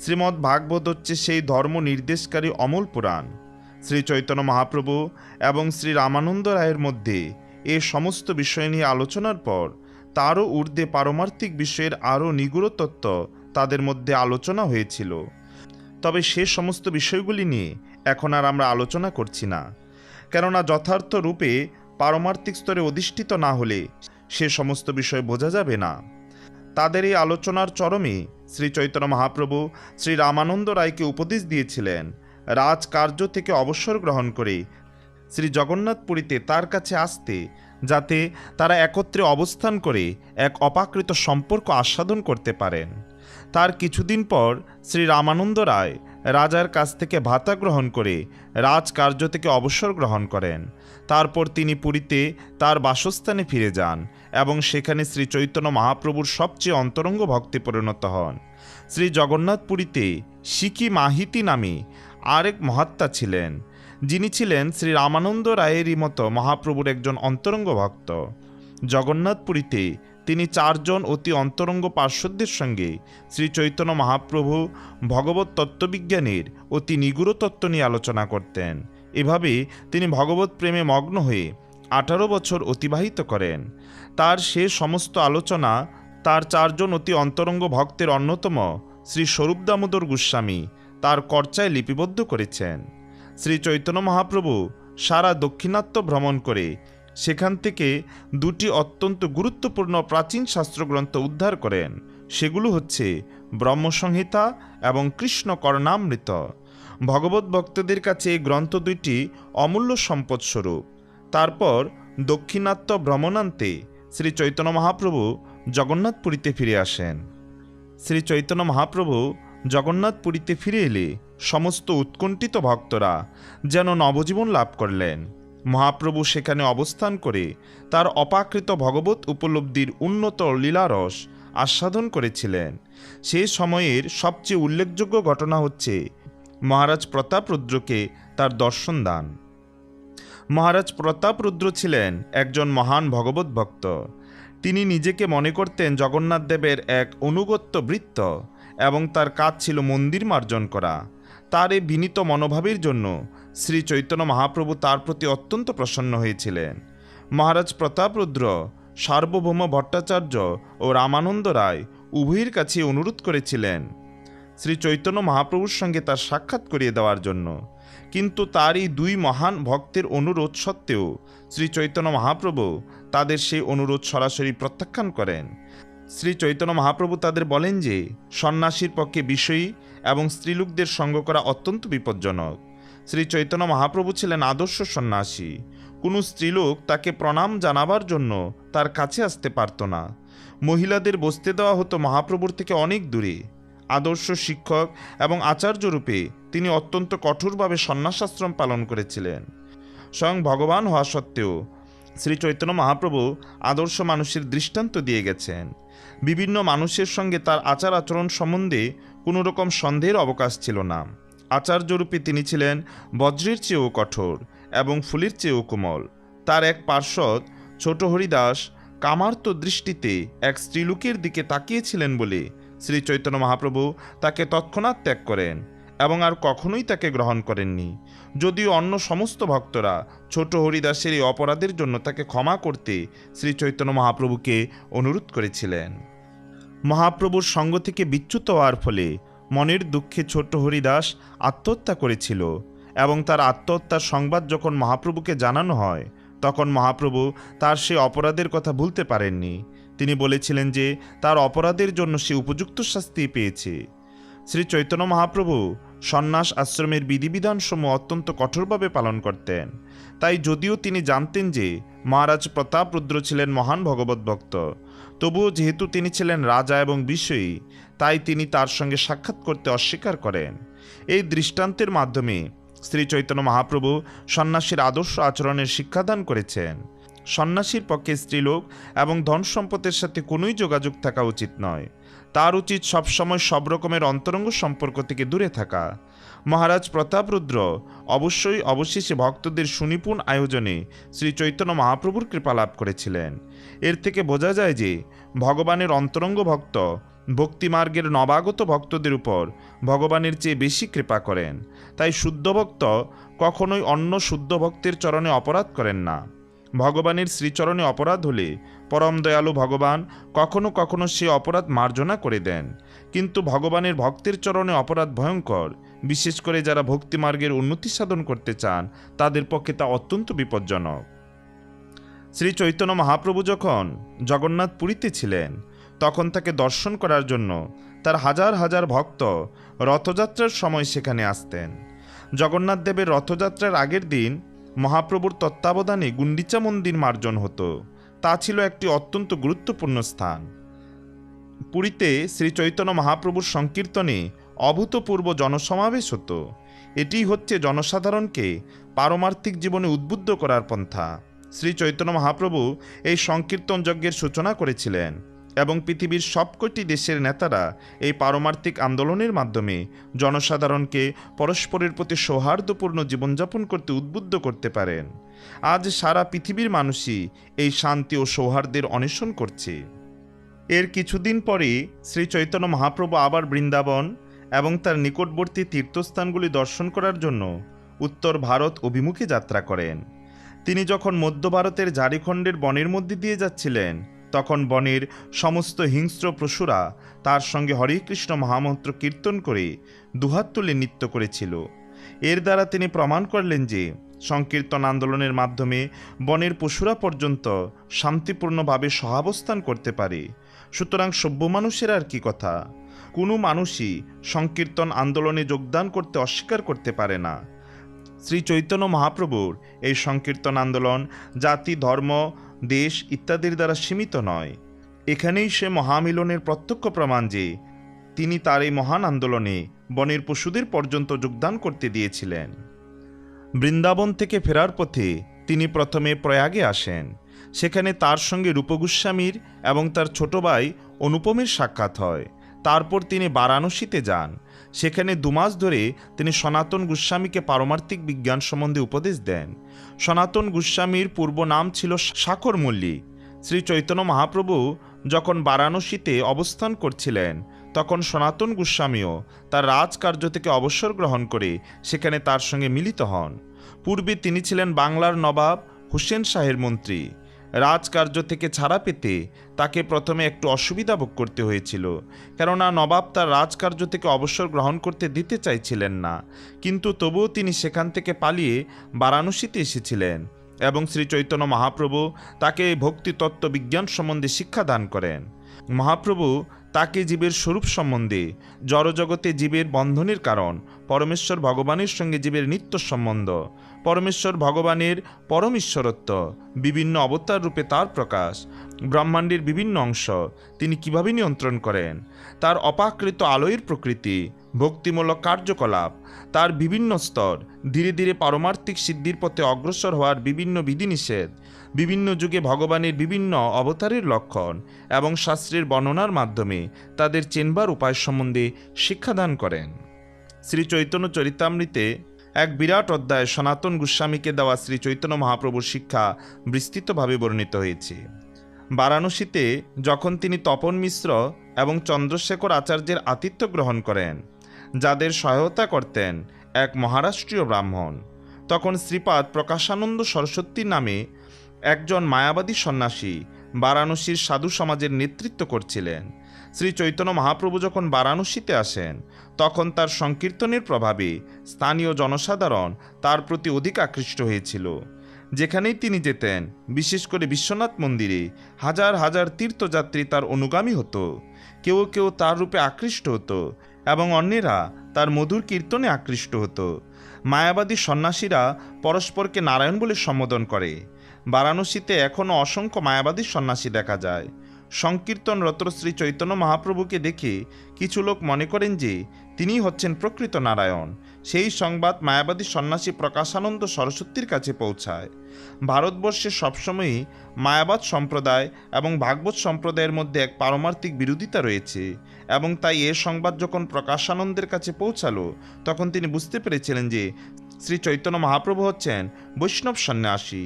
শ্রীমদ্ ভাগবত হচ্ছে সেই ধর্ম নির্দেশকারী অমল পুরাণ। শ্রী চৈতন্য মহাপ্রভু এবং শ্রী রামানন্দ রায়ের মধ্যে এ সমস্ত বিষয় নিয়ে আলোচনার পর তারও ঊর্ধ্বে পারমার্থিক বিষয়ের আরও নিগুড় তত্ত্ব তাদের মধ্যে আলোচনা হয়েছিল। তবে সে সমস্ত বিষয়গুলি নিয়ে এখন আর আমরা আলোচনা করছি না, কেননা যথার্থ রূপে পারমার্থিক স্তরে অধিষ্ঠিত না হলে সে সমস্ত বিষয় বোঝা যাবে না। তাদের এই আলোচনার চরমে শ্রী চৈতন্য মহাপ্রভু শ্রী রামানন্দ রায়কে উপদেশ দিয়েছিলেন রাজকার্য থেকে অবসর গ্রহণ করে শ্রী জগন্নাথপুরীতে তার কাছে আসতে, যাতে তারা একত্রে অবস্থান করে এক অপাকৃত সম্পর্ক আস্বাদন করতে পারেন। তার কিছুদিন পর শ্রী রামানন্দ রায় রাজার কাছ থেকে ভাতা গ্রহণ করে রাজকার্য থেকে অবসর গ্রহণ করেন। তারপর তিনি পুরীতে তার বাসস্থানে ফিরে যান এবং সেখানে শ্রী চৈতন্য মহাপ্রভুর সবচেয়ে অন্তরঙ্গ ভক্তে পরিণত হন। শ্রী জগন্নাথপুরীতে সিকি মাহিতি নামে আরেক মহাত্মা ছিলেন, যিনি ছিলেন শ্রী রামানন্দ রায়েরই মতো মহাপ্রভুর একজন অন্তরঙ্গ ভক্ত। জগন্নাথপুরীতে তিনি 4 জন অতি অন্তরঙ্গ পার্শ্বদের সঙ্গে শ্রী চৈতন্য মহাপ্রভু ভগবত তত্ত্ববিজ্ঞানের অতি নিগুড় তত্ত্ব নিয়ে আলোচনা করতেন। এভাবে তিনি ভগবত প্রেমে মগ্ন হয়ে 18 বছর অতিবাহিত করেন। তার সে সমস্ত আলোচনা তার 4 জন অতি অন্তরঙ্গ ভক্তের অন্যতম শ্রী স্বরূপ দামোদর গোস্বামী তার কর্চায় লিপিবদ্ধ করেছেন। শ্রী চৈতন্য মহাপ্রভু সারা দক্ষিণাত্য ভ্রমণ করে সেখান থেকে 2টি অত্যন্ত গুরুত্বপূর্ণ প্রাচীন শাস্ত্রগ্রন্থ উদ্ধার করেন। সেগুলো হচ্ছে ব্রহ্মসংহিতা এবং কৃষ্ণ কর্ণামৃত। ভগবত ভক্তদের কাছে এই গ্রন্থ 2টি অমূল্য সম্পদ স্বরূপ। তারপর দক্ষিণাত্য ভ্রমণান্তে শ্রী চৈতন্য মহাপ্রভু জগন্নাথপুরীতে ফিরে আসেন। শ্রী চৈতন্য মহাপ্রভু জগন্নাথপুরীতে ফিরে এলে সমস্ত উৎকণ্ঠিত ভক্তরা যেন নবজীবন লাভ করলেন। মহাপ্রভু সেখানে অবস্থান করে তার অপাকৃত ভগবত উপলব্ধির উন্নত লীলারস আস্বাদন করেছিলেন। সেই সময়ের সবচেয়ে উল্লেখযোগ্য ঘটনা হচ্ছে মহারাজ প্রতাপরুদ্রকে তার দর্শন দান। মহারাজ প্রতাপরুদ্র ছিলেন একজন মহান ভগবত ভক্ত। তিনি নিজেকে মনে করতেন জগন্নাথ দেবের এক অনুগত্য বৃত্ত এবং তার কাজ ছিল মন্দির মার্জন করা। তার এই বিনীত মনোভাবের জন্য শ্রী চৈতন্য মহাপ্রভু তার প্রতি অত্যন্ত প্রসন্ন হয়েছিলেন। মহারাজ প্রতাপরুদ্র সার্বভৌম ভট্টাচার্য ও রামানন্দ রায় উভয়ের কাছে অনুরোধ করেছিলেন শ্রী চৈতন্য মহাপ্রভুর সঙ্গে তার সাক্ষাৎ করিয়ে দেওয়ার জন্য, কিন্তু তার এই 2 মহান ভক্তের অনুরোধ সত্ত্বেও শ্রী চৈতন্য মহাপ্রভু তাদের সেই অনুরোধ সরাসরি প্রত্যাখ্যান করেন। শ্রী চৈতন্য মহাপ্রভু তাদের বলেন যে সন্ন্যাসীর পক্ষে বিষয়ী এবং স্ত্রীলোকদের সঙ্গ করা অত্যন্ত বিপজ্জনক। শ্রী চৈতন্য মহাপ্রভু ছিলেন আদর্শ সন্ন্যাসী। কোনো স্ত্রীলোক তাকে প্রণাম জানাবার জন্য তার কাছে আসতে পারত না। মহিলাদের বসতে দেওয়া হতো মহাপ্রভুর থেকে অনেক দূরে। আদর্শ শিক্ষক এবং আচার্যরূপে তিনি অত্যন্ত কঠোরভাবে সন্ন্যাসাশ্রম পালন করেছিলেন। স্বয়ং ভগবান হওয়া সত্ত্বেও শ্রী চৈতন্য মহাপ্রভু আদর্শ মানুষের দৃষ্টান্ত দিয়ে গেছেন। বিভিন্ন মানুষের সঙ্গে তার আচার আচরণ সম্বন্ধে কোনো রকম সন্দেহের অবকাশ ছিল না। আচার্যরূপে তিনি ছিলেন বজ্রের চেয়েও কঠোর এবং ফুলের চেয়েও কোমল। তার এক পার্ষদ ছোট হরিদাস কামার্ত দৃষ্টিতে এক স্ত্রীলোকের দিকে তাকিয়েছিলেন বলে শ্রী চৈতন্য মহাপ্রভু তাকে তৎক্ষণাৎ ত্যাগ করেন এবং আর কখনোই তাকে গ্রহণ করেননি। যদিও অন্য সমস্ত ভক্তরা ছোট হরিদাসের এই অপরাধের জন্য তাকে ক্ষমা করতে শ্রী চৈতন্য মহাপ্রভুকে অনুরোধ করেছিলেন। মহাপ্রভুর সঙ্গ থেকে বিচ্যুত হওয়ার ফলে মনের দুঃখে ছোট হরিদাস আত্মহত্যা করেছিল এবং তার আত্মহত্যার সংবাদ যখন মহাপ্রভুকে জানানো হয় তখন মহাপ্রভু তার সে অপরাধের কথা ভুলতে পারেননি। তিনি বলেছিলেন যে তার অপরাধের জন্য সে উপযুক্ত শাস্তি পেয়েছে। শ্রী চৈতন্য মহাপ্রভু সন্ন্যাস আশ্রমের বিধিবিধানসমূহ অত্যন্ত কঠোরভাবে পালন করতেন। তাই যদিও তিনি জানতেন যে মহারাজ প্রতাপরুদ্র ছিলেন মহান ভগবত ভক্ত, তবুও যেহেতু তিনি ছিলেন রাজা এবং বিষয়ী, তাই তিনি তার সঙ্গে সাক্ষাৎ করতে অস্বীকার করেন। এই দৃষ্টান্তের মাধ্যমে শ্রী চৈতন্য মহাপ্রভু সন্ন্যাসীর আদর্শ আচরণের শিক্ষাদান করেছেন। সন্ন্যাসীর পক্ষে স্ত্রীলোক এবং ধন সম্পদের সাথে কোনোই যোগাযোগ থাকা উচিত নয়। তার উচিত সবসময় সব রকমের অন্তরঙ্গ সম্পর্ক থেকে দূরে থাকা। মহারাজ প্রতাপরুদ্র অবশ্যই অবশেষে ভক্তদের সুনিপুণ আয়োজনে শ্রী চৈতন্য মহাপ্রভুর কৃপা লাভ করেছিলেন। এর থেকে বোঝা যায় যে ভগবানের অন্তরঙ্গ ভক্ত ভক্তিমার্গের নবাগত ভক্তদের উপর ভগবানের চেয়ে বেশি কৃপা করেন। তাই শুদ্ধ ভক্ত কখনোই অন্য শুদ্ধ ভক্তের চরণে অপরাধ করেন না। ভগবানের শ্রীচরণে অপরাধ হলে পরম দয়ালু ভগবান কখনো কখনো সে অপরাধ মার্জনা করে দেন, কিন্তু ভগবানের ভক্তের চরণে অপরাধ ভয়ঙ্কর। বিশেষ করে যারা ভক্তিমার্গের উন্নতি সাধন করতে চান তাদের পক্ষে তা অত্যন্ত বিপজ্জনক। শ্রী চৈতন্য মহাপ্রভু যখন জগন্নাথ পুরীতে ছিলেন তখন তাকে দর্শন করার জন্য তার হাজার হাজার ভক্ত রথযাত্রার সময় সেখানে আসতেন। জগন্নাথ দেবের রথযাত্রার আগের দিন মহাপ্রভুর তত্ত্বাবধানে গুন্ডিচা মন্দির মার্জন হতো। তা ছিল একটি অত্যন্ত গুরুত্বপূর্ণ স্থান। পুরীতে শ্রী চৈতন্য মহাপ্রভুর সংকীর্তনে অভূতপূর্ব জনসমাবেশ হতো। এটি হচ্ছে জনসাধারণকে পারমার্থিক জীবনে উদ্বুদ্ধ করার পন্থা। শ্রী চৈতন্য মহাপ্রভু এই সংকীর্তন যজ্ঞের সূচনা করেছিলেন এবং পৃথিবীর সবকটি দেশের নেতারা এই পারমার্থিক আন্দোলনের মাধ্যমে জনসাধারণকে পরস্পরের প্রতি সৌহার্দ্যপূর্ণ জীবনযাপন করতে উদ্বুদ্ধ করতে পারেন। আজ সারা পৃথিবীর মানুষই এই শান্তি ও সৌহার্দ্যের অন্বেষণ করছে। এর কিছুদিন পরে শ্রী চৈতন্য মহাপ্রভু আবার বৃন্দাবন এবং তার নিকটবর্তী তীর্থস্থানগুলি দর্শন করার জন্য উত্তর ভারত অভিমুখে যাত্রা করেন। তিনি যখন মধ্য ভারতের ঝাড়খণ্ডের বনের মধ্যে দিয়ে যাচ্ছিলেন তখন বনের সমস্ত হিংস্র পশুরা তার সঙ্গে হরে কৃষ্ণ মহামন্ত্র কীর্তন করে দুহাত তুলে নৃত্য করেছিল। এর দ্বারা তিনি প্রমাণ করলেন যে সংকীর্তন আন্দোলনের মাধ্যমে বনের পশুরা পর্যন্ত শান্তিপূর্ণভাবে সহাবস্থান করতে পারে। সুতরাং সভ্য মানুষের আর কি কথা, কোনো মানুষই সংকীর্তন আন্দোলনে যোগদান করতে অস্বীকার করতে পারে না। শ্রী চৈতন্য মহাপ্রভুর এই সংকীর্তন আন্দোলন জাতি, ধর্ম, দেশ ইত্যাদির দ্বারা সীমিত নয়। এখানেই সে মহামিলনের প্রত্যক্ষ প্রমাণ যে তিনি তার এই মহান আন্দোলনে বনের পশুদের পর্যন্ত যোগদান করতে দিয়েছিলেন। বৃন্দাবন থেকে ফেরার পথে তিনি প্রথমে প্রয়াগে আসেন। সেখানে তার সঙ্গে রূপগোস্বামীর এবং তার ছোট ভাই অনুপমের সাক্ষাৎ হয়। তারপর তিনি বারাণসীতে যান। সেখানে 2 মাস ধরে তিনি সনাতন গোস্বামীকে পারমার্থিক বিজ্ঞান সম্বন্ধে উপদেশ দেন। সনাতন গোস্বামীর পূর্ব নাম ছিল শাকর মল্লিক। শ্রী চৈতন্য মহাপ্রভু যখন বারাণসীতে অবস্থান করছিলেন তখন সনাতন গোস্বামীও তার রাজকার্য থেকে অবসর গ্রহণ করে সেখানে তার সঙ্গে মিলিত হন। পূর্বে তিনি ছিলেন বাংলার নবাব হুসেন শাহের মন্ত্রী। রাজকার্য থেকে ছাড়া পেতে তাকে প্রথমে একটু অসুবিধা ভোগ করতে হয়েছিল, কেননা নবাব তার রাজকার্য থেকে অবসর গ্রহণ করতে দিতে চাইছিলেন না। কিন্তু তবুও তিনি সেখান থেকে পালিয়ে বারাণসীতে এসেছিলেন এবং শ্রী চৈতন্য মহাপ্রভু তাকে ভক্তিতত্ত্ব বিজ্ঞান সম্বন্ধে শিক্ষা দান করেন। মহাপ্রভু তাকে জীবের স্বরূপ সম্বন্ধে, জড়জগতে জীবের বন্ধনের কারণ, পরমেশ্বর ভগবানের সঙ্গে জীবের নিত্য সম্বন্ধ, পরমেশ্বর ভগবানের পরম ঈশ্বরত্ব, বিভিন্ন অবতার রূপে তার প্রকাশ, ব্রহ্মাণ্ডের বিভিন্ন অংশ তিনি কিভাবে নিয়ন্ত্রণ করেন, তার অপাকৃত আলোয়ের প্রকৃতি, ভক্তিমূলক কার্যকলাপ, তার বিভিন্ন স্তর, ধীরে ধীরে পারমার্থিক সিদ্ধির পথে অগ্রসর হওয়ার বিভিন্ন বিধিনিষেধ, বিভিন্ন যুগে ভগবানের বিভিন্ন অবতারের লক্ষণ এবং শাস্ত্রের বর্ণনার মাধ্যমে তাদের চেনবার উপায় সম্বন্ধে শিক্ষাদান করেন। শ্রী চৈতন্য চরিতামৃতে এক বিরাট অধ্যায় সনাতন গোস্বামীকে দেওয়া শ্রী চৈতন্য মহাপ্রভুর শিক্ষা বিস্তৃতভাবে বর্ণিত হয়েছে। বারাণসীতে যখন তিনি তপন মিশ্র এবং চন্দ্রশেখর আচার্যের আতিথ্য গ্রহণ করেন, যাদের সহায়তা করতেন এক মহারাষ্ট্রীয় ব্রাহ্মণ, তখন শ্রীপাদ প্রকাশানন্দ সরস্বতী নামে একজন মায়াবাদী সন্ন্যাসী বারাণসীর সাধু সমাজের নেতৃত্ব করছিলেন। শ্রী চৈতন্য মহাপ্রভু যখন বারাণসীতে আসেন তখন তার সংকীর্তনের প্রভাবে স্থানীয় জনসাধারণ তার প্রতি অধিক আকৃষ্ট হয়েছিল। যেখানেই তিনি যেতেন, বিশেষ করে বিশ্বনাথ মন্দিরে হাজার হাজার তীর্থযাত্রী তার অনুগামী হতো। কেউ কেউ তার রূপে আকৃষ্ট হতো এবং অন্যেরা তার মধুর কীর্তনে আকৃষ্ট হতো। মায়াবাদী সন্ন্যাসীরা পরস্পরকে নারায়ণ বলে সম্বোধন করে। বারাণসীতে এখনও অসংখ্য মায়াবাদী সন্ন্যাসী দেখা যায়। সংকীর্তনরত শ্রী চৈতন্য মহাপ্রভুকে দেখে কিছু লোক মনে করেন যে তিনি হচ্ছেন প্রকৃত নারায়ণ। সেই সংবাদ মায়াবাদী সন্ন্যাসী প্রকাশানন্দ সরস্বতীর কাছে পৌঁছায়। ভারতবর্ষে সবসময়ই মায়াবাদ সম্প্রদায় এবং ভাগবত সম্প্রদায়ের মধ্যে এক পারমার্থিক বিরোধিতা রয়েছে এবং তাই এ সংবাদ যখন প্রকাশানন্দের কাছে পৌঁছালো তখন তিনি বুঝতে পেরেছিলেন যে শ্রী চৈতন্য মহাপ্রভু হচ্ছেন বৈষ্ণব সন্ন্যাসী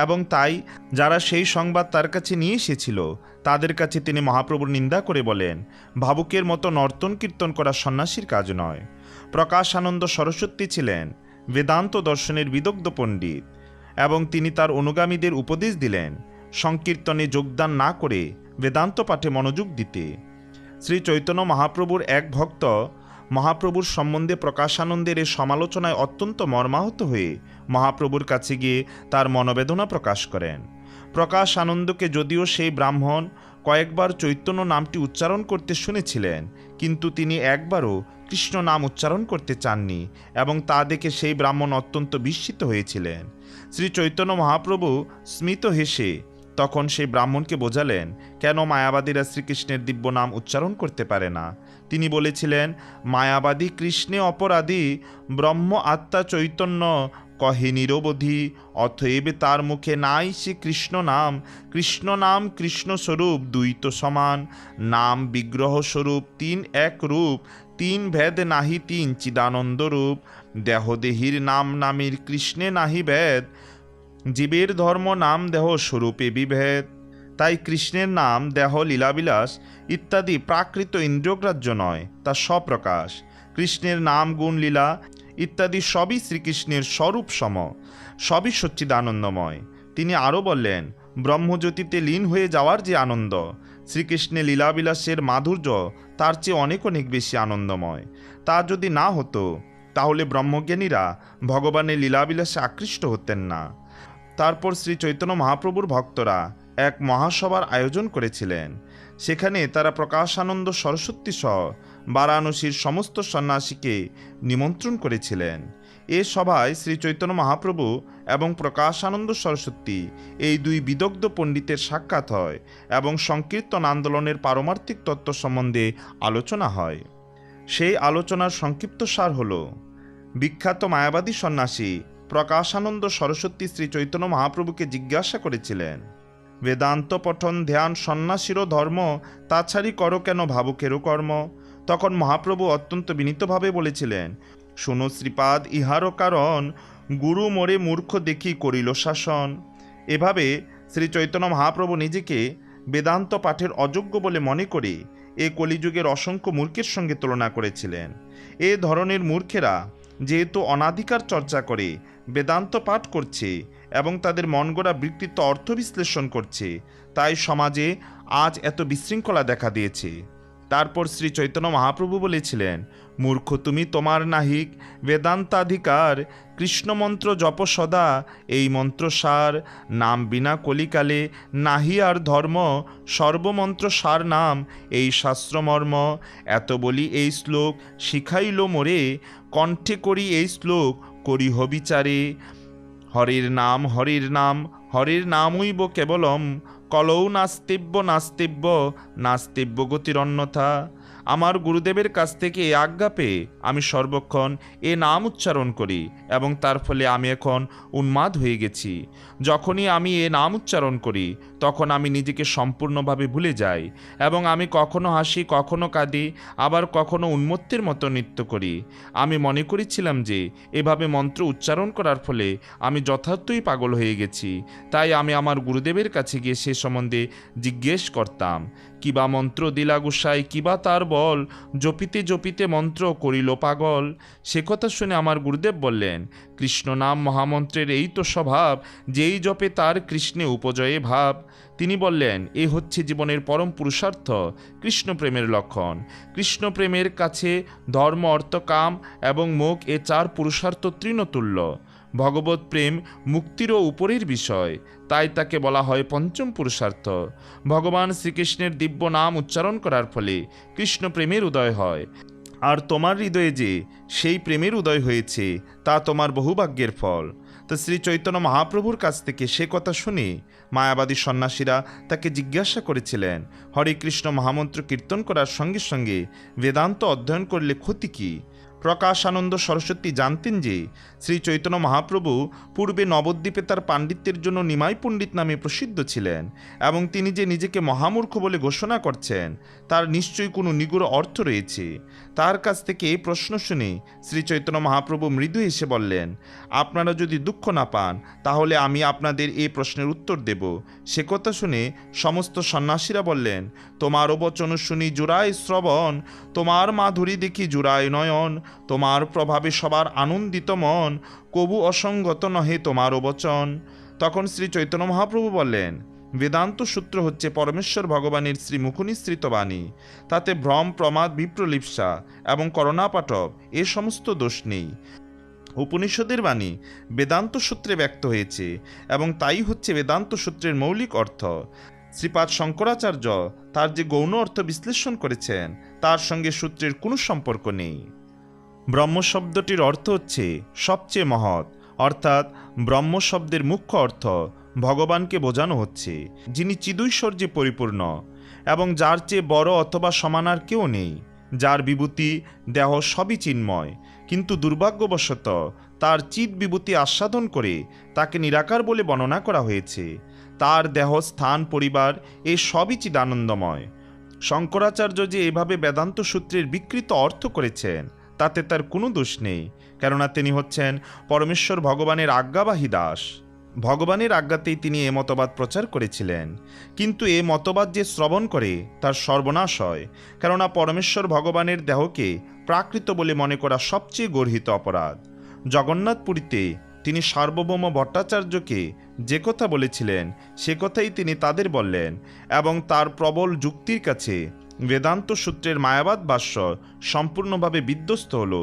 এবং তাই যারা সেই সংবাদ তার কাছে নিয়ে এসেছিল তাদের কাছে তিনি মহাপ্রভুর নিন্দা করে বলেন, ভাবুকের মতো নর্তন কীর্তন করা সন্ন্যাসীর কাজ নয়। প্রকাশানন্দ সরস্বতী ছিলেন বেদান্ত দর্শনের বিদগ্ধ পণ্ডিত এবং তিনি তার অনুগামীদের উপদেশ দিলেন সংকীর্তনে যোগদান না করে বেদান্ত পাঠে মনোযোগ দিতে। শ্রী চৈতন্য মহাপ্রভুর এক ভক্ত মহাপ্রভুর সম্বন্ধে প্রকাশানন্দের এই সমালোচনায় অত্যন্ত মর্মাহত হয়ে মহাপ্রভুর কাছে গিয়ে তার মনোবেদনা প্রকাশ করেন। প্রকাশ আনন্দকে যদিও সেই ব্রাহ্মণ কয়েকবার চৈতন্য নামটি উচ্চারণ করতে শুনেছিলেন, কিন্তু তিনি একবারও কৃষ্ণ নাম উচ্চারণ করতে চাননি এবং তা দেখে সেই ব্রাহ্মণ অত্যন্ত বিস্মিত হয়েছিলেন। শ্রী চৈতন্য মহাপ্রভু স্মিত হেসে তখন সেই ব্রাহ্মণকে বোঝালেন কেন মায়াবাদীরা শ্রীকৃষ্ণের দিব্য নাম উচ্চারণ করতে পারে না। তিনি বলেছিলেন, মায়াবাদী কৃষ্ণে অপরাধী, ব্রহ্ম আত্মা চৈতন্য কহে নিরবধি, অতএব তার মুখে নাই সে কৃষ্ণ নাম কৃষ্ণ স্বরূপ দুই তো সমান, নাম বিগ্রহ স্বরূপ তিন এক রূপ, তিন ভেদ নাহি তিন চিদানন্দ রূপ, দেহদেহীর নাম নামের কৃষ্ণে নাহি ভেদ, জীবের ধর্ম নাম দেহ স্বরূপে বিভেদ। তাই কৃষ্ণের নাম দেহ লীলাবিলাস ইত্যাদি প্রাকৃত ইন্দ্রিয়গ্রাহ্য নয়, তা স্বপ্রকাশ। কৃষ্ণের নাম গুণ লীলা ইত্যাদি সবই শ্রীকৃষ্ণের স্বরূপ সম, সবই সচ্চিদানন্দময়। তিনি আরও বললেন, ব্রহ্মজ্যোতিতে লীন হয়ে যাওয়ার যে আনন্দ, শ্রীকৃষ্ণের লীলাবিলাসের মাধুর্য তার চেয়ে অনেক অনেক বেশি আনন্দময়। তা যদি না হতো তাহলে ব্রহ্মজ্ঞানীরা ভগবানের লীলাবিলাসে আকৃষ্ট হতেন না। তারপর শ্রী চৈতন্য মহাপ্রভুর ভক্তরা এক মহাসভার আয়োজন করেছিলেন। সেখানে তারা প্রকাশানন্দ সরস্বতী সহ বারাণসীর সমস্ত সন্ন্যাসীকে নিমন্ত্রণ করেছিলেন। এ সভায় শ্রী চৈতন্য মহাপ্রভু এবং প্রকাশানন্দ সরস্বতী এই দুই বিদগ্ধ পণ্ডিতের সাক্ষাৎ হয় এবং সংকীর্তন আন্দোলনের পারমার্থিক তত্ত্ব সম্বন্ধে আলোচনা হয়। সেই আলোচনার সংক্ষিপ্ত সার হল, বিখ্যাত মায়াবাদী সন্ন্যাসী প্রকাশানন্দ সরস্বতী শ্রী চৈতন্য মহাপ্রভুকে জিজ্ঞাসা করেছিলেন, বেদান্ত পঠন ধ্যান সন্ন্যাসীরও ধর্ম, তাছাড়ি করো কেন ভাবুকেরও কর্ম। তখন মহাপ্রভু অত্যন্ত বিনীতভাবে বলেছিলেন, শুনো শ্রীপাদ ইহারও কারণ, গুরু মোরে মূর্খ দেখি করিল শাসন। এভাবে শ্রী চৈতন্য মহাপ্রভু নিজেকে বেদান্ত পাঠের অযোগ্য বলে মনে করে এ কলিযুগের অসংখ্য মূর্খের সঙ্গে তুলনা করেছিলেন। এ ধরনের মূর্খেরা যেহেতু অনাধিকার চর্চা করে বেদান্ত পাঠ করছে এবং তাদের মনগড়া বিকৃত অর্থ বিশ্লেষণ করছে, তাই সমাজে আজ এত বিশৃঙ্খলা দেখা দিয়েছে। তারপর শ্রী চৈতন্য মহাপ্রভু বলেছিলেন, মূর্খ তুমি তোমার নাহিক বেদান্তাধিকার, কৃষ্ণমন্ত্র জপ সদা এই মন্ত্র সার, নাম বিনা কলিকালে নাহি আর ধর্ম, সর্বমন্ত্র সার নাম এই শাস্ত্রমর্ম। এত বলি এই শ্লোক শিখাইল মোরে, কণ্ঠে করি এই শ্লোক করিহ বিচারে। হরির নাম হরির নামইব কেবলম, কলৌ নাস্তিব্য গতির অন্যথা। আমার গুরুদেবের কাছ থেকে এ আজ্ঞা পেয়ে আমি সর্বক্ষণ এ নাম উচ্চারণ করি এবং তার ফলে আমি এখন উন্মাদ হয়ে গেছি। যখনই আমি এ নাম উচ্চারণ করি তখন আমি নিজেকে সম্পূর্ণভাবে ভুলে যাই এবং আমি কখনো হাসি, কখনো কাঁদি, আবার কখনো উন্মত্তের মতো নৃত্য করি। আমি মনে করেছিলাম যে এভাবে মন্ত্র উচ্চারণ করার ফলে আমি যথার্থই পাগল হয়ে গেছি। তাই আমি আমার গুরুদেবের কাছে গিয়ে সে সম্বন্ধে জিজ্ঞেস করতাম, কিবা মন্ত্র দিলা গোসাই, কিবা তার বল, জপিতে জপিতে মন্ত্র করিল পাগল। সে কথা শুনে আমার গুরুদেব বললেন, কৃষ্ণ নাম মহামন্ত্রের এই তো স্বভাব, যেই জপে তার কৃষ্ণে উপজয়ে ভাব। তিনি বললেন, এ হচ্ছে জীবনের পরম পুরুষার্থ, কৃষ্ণ প্রেমের লক্ষণ। কৃষ্ণ প্রেমের কাছে ধর্ম, অর্থ, কাম এবং মোক্ষ এ চার পুরুষার্থ তৃণতুল্য। ভগবত প্রেম মুক্তিরও উপরের বিষয়, তাই তাকে বলা হয় পঞ্চম পুরুষার্থ। ভগবান শ্রীকৃষ্ণের দিব্য নাম উচ্চারণ করার ফলে কৃষ্ণ প্রেমের উদয় হয়, আর তোমার হৃদয়ে যে সেই প্রেমের উদয় হয়েছে তা তোমার বহুভাগ্যের ফল। তো শ্রী চৈতন্য মহাপ্রভুর কাছ থেকে সে কথা শুনে মায়াবাদী সন্ন্যাসীরা তাকে জিজ্ঞাসা করেছিলেন, হরে কৃষ্ণ মহামন্ত্র কীর্তন করার সঙ্গে সঙ্গে বেদান্ত অধ্যয়ন করলে ক্ষতি কী? প্রকাশানন্দ সরস্বতী জানতেন যে শ্রী চৈতন্য মহাপ্রভু পূর্বে নবদ্বীপে তার পাণ্ডিত্যের জন্য নিমাই পণ্ডিত নামে প্রসিদ্ধ ছিলেন এবং তিনি যে নিজেকে মহামূর্খ বলে ঘোষণা করছেন তার নিশ্চয়ই কোনো নিগুড় অর্থ রয়েছে। তার কাছ থেকে এই প্রশ্ন শুনে শ্রী চৈতন্য মহাপ্রভু মৃদু হেসে বললেন, আপনারা যদি দুঃখ না পান তাহলে আমি আপনাদের এই প্রশ্নের উত্তর দেব। সে কথা শুনে সমস্ত সন্ন্যাসীরা বললেন, তোমারও বচন শুনি জুড়ায় শ্রবণ, তোমার মাধুরী দেখি জুড়ায় নয়ন, তোমার প্রভাবে সবার আনন্দিত মন, কবু অসঙ্গত নহে তোমারও বচন। তখন শ্রী চৈতন্য মহাপ্রভু বললেন, বেদান্ত সূত্র হচ্ছে পরমেশ্বর ভগবানের শ্রী মুখনিসৃত বাণী। তাতে ভ্রম, প্রমাদ, বিপ্রলিপ্সা এবং করণাপাটব এ সমস্ত দোষ নেই। উপনিষদের বাণী বেদান্ত সূত্রে ব্যক্ত হয়েছে এবং তাই হচ্ছে বেদান্ত সূত্রের মৌলিক অর্থ। শ্রীপাদ শঙ্করাচার্য তার যে গৌণ অর্থ বিশ্লেষণ করেছেন তার সঙ্গে সূত্রের কোনো সম্পর্ক নেই। ব্রহ্ম শব্দটির অর্থ হচ্ছে সবচেয়ে মহৎ, অর্থাৎ ব্রহ্ম শব্দের মুখ্য অর্থ ভগবানকে বোঝানো হচ্ছে, যিনি চিদৈশ্বর্যে পরিপূর্ণ এবং যার চেয়ে বড় অথবা সমান আর কেউ নেই, যার বিভূতি দেহ সবই চিন্ময়, কিন্তু দুর্ভাগ্যবশত তার চিৎ বিভূতি আস্বাদন করে তাকে নিরাকার বলে বর্ণনা করা হয়েছে। তার দেহ, স্থান, পরিবার এ সবই চিদানন্দময়। শঙ্করাচার্য যে এভাবে বেদান্ত সূত্রের বিকৃত অর্থ করেছেন তাতে তার কোনো দোষ নেই, কেননা তিনি হচ্ছেন পরমেশ্বর ভগবানের আজ্ঞাবাহী দাস। ভগবানের আজ্ঞাতেই তিনি এ মতবাদ প্রচার করেছিলেন, কিন্তু এ মতবাদ যে শ্রবণ করে তার সর্বনাশ হয়, কেননা পরমেশ্বর ভগবানের দেহকে প্রাকৃত বলে মনে করা সবচেয়ে গর্হিত অপরাধ। জগন্নাথপুরীতে তিনি সার্বভৌম ভট্টাচার্যকে যে কথা বলেছিলেন সে কথাই তিনি তাদের বললেন এবং তার প্রবল যুক্তির কাছে বেদান্ত সূত্রের মায়াবাদ ভাষ্য সম্পূর্ণভাবে বিধ্বস্ত হল।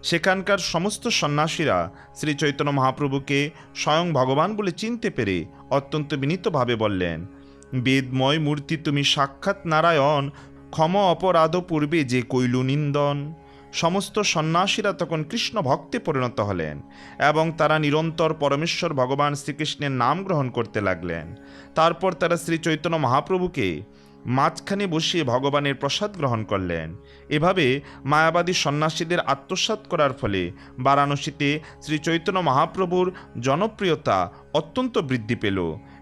সেখানকার সমস্ত সন্ন্যাসীরা শ্রী চৈতন্য মহাপ্রভুকে স্বয়ং ভগবান বলে চিনতে পেরে অত্যন্ত বিনীতভাবে বললেন, বেদময় মূর্তি তুমি সাক্ষাৎ নারায়ণ, ক্ষম অপরাধ পূর্বে যে কইল নিন্দন। সমস্ত সন্ন্যাসীরা তখন কৃষ্ণ ভক্তে পরিণত হলেন এবং তারা নিরন্তর পরমেশ্বর ভগবান শ্রীকৃষ্ণের নাম গ্রহণ করতে লাগলেন। তারপর তারা শ্রী চৈতন্য মহাপ্রভুকে মাঝখানে বসিয়ে ভগবানের প্রসাদ গ্রহণ করলেন। এভাবে মায়াবাদী সন্ন্যাসীদের আত্মসাৎ করার ফলে বারাণসীতে শ্রী চৈতন্য মহাপ্রভুর জনপ্রিয়তা অত্যন্ত বৃদ্ধি পেল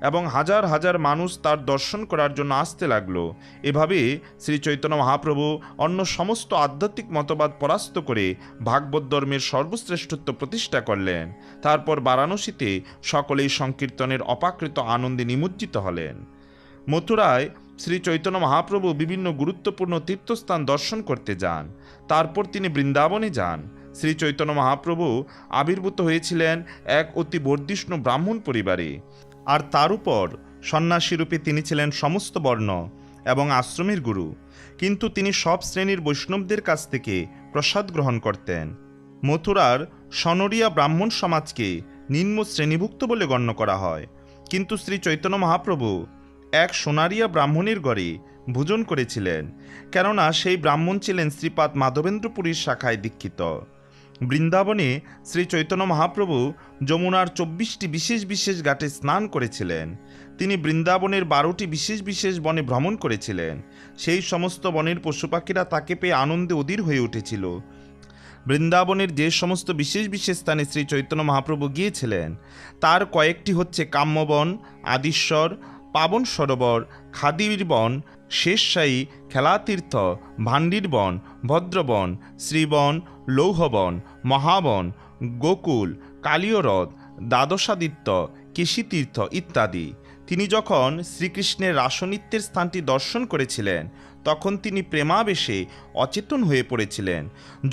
এবং হাজার হাজার মানুষ তার দর্শন করার জন্য আসতে লাগলো। এভাবে শ্রী চৈতন্য মহাপ্রভু অন্য সমস্ত আধ্যাত্মিক মতবাদ পরাস্ত করে ভাগবত ধর্মের সর্বশ্রেষ্ঠত্ব প্রতিষ্ঠা করলেন। তারপর বারাণসীতে সকলেই সংকীর্তনের অপাকৃত আনন্দে নিমজ্জিত হলেন। মথুরায় শ্রী চৈতন্য মহাপ্রভু বিভিন্ন গুরুত্বপূর্ণ তীর্থস্থান দর্শন করতে যান। তারপর তিনি বৃন্দাবনে যান। শ্রী চৈতন্য মহাপ্রভু আবির্ভূত হয়েছিলেন এক অতি বর্ধিষ্ণু ব্রাহ্মণ পরিবারে, আর তার উপর সন্ন্যাসীরূপে তিনি ছিলেন সমস্ত বর্ণ এবং আশ্রমের গুরু। কিন্তু তিনি সব শ্রেণীর বৈষ্ণবদের কাছ থেকে প্রসাদ গ্রহণ করতেন। মথুরার সনরিয়া ব্রাহ্মণ সমাজকে নিম্ন শ্রেণীভুক্ত বলে গণ্য করা হয়, কিন্তু শ্রী চৈতন্য মহাপ্রভু এক সোনারিয়া ব্রাহ্মণের ঘরে ভোজন করেছিলেন, কেননা সেই ব্রাহ্মণ ছিলেন শ্রীপাদ মাধবেন্দ্রপুরীর শাখায় দীক্ষিত। বৃন্দাবনে শ্রী চৈতন্য মহাপ্রভু যমুনার 24টি বিশেষ বিশেষ ঘাটে স্নান করেছিলেন। তিনি বৃন্দাবনের 12টি বিশেষ বিশেষ বনে ভ্রমণ করেছিলেন। সেই সমস্ত বনের পশু পাখিরা তাকে পেয়ে আনন্দে অধীর হয়ে উঠেছিল। বৃন্দাবনের যে সমস্ত বিশেষ বিশেষ স্থানে শ্রী চৈতন্য মহাপ্রভু গিয়েছিলেন তার কয়েকটি হচ্ছে কাম্যবন, আদিশ্বর, পাবন সরোবর, খাদির বন, শেষশায়ী, খেলাতীর্থ, ভান্ডির বন, ভদ্রবন, শ্রীবন, লৌহবন, মহাবন, গোকুল, কালীয়রথ, দ্বাদশাদিত্য, কেশীতীর্থ ইত্যাদি। তিনি যখন শ্রীকৃষ্ণের রাসনৃত্যের স্থানটি দর্শন করেছিলেন তখন তিনি প্রেমাবেশে অচেতন হয়ে পড়েছিলেন।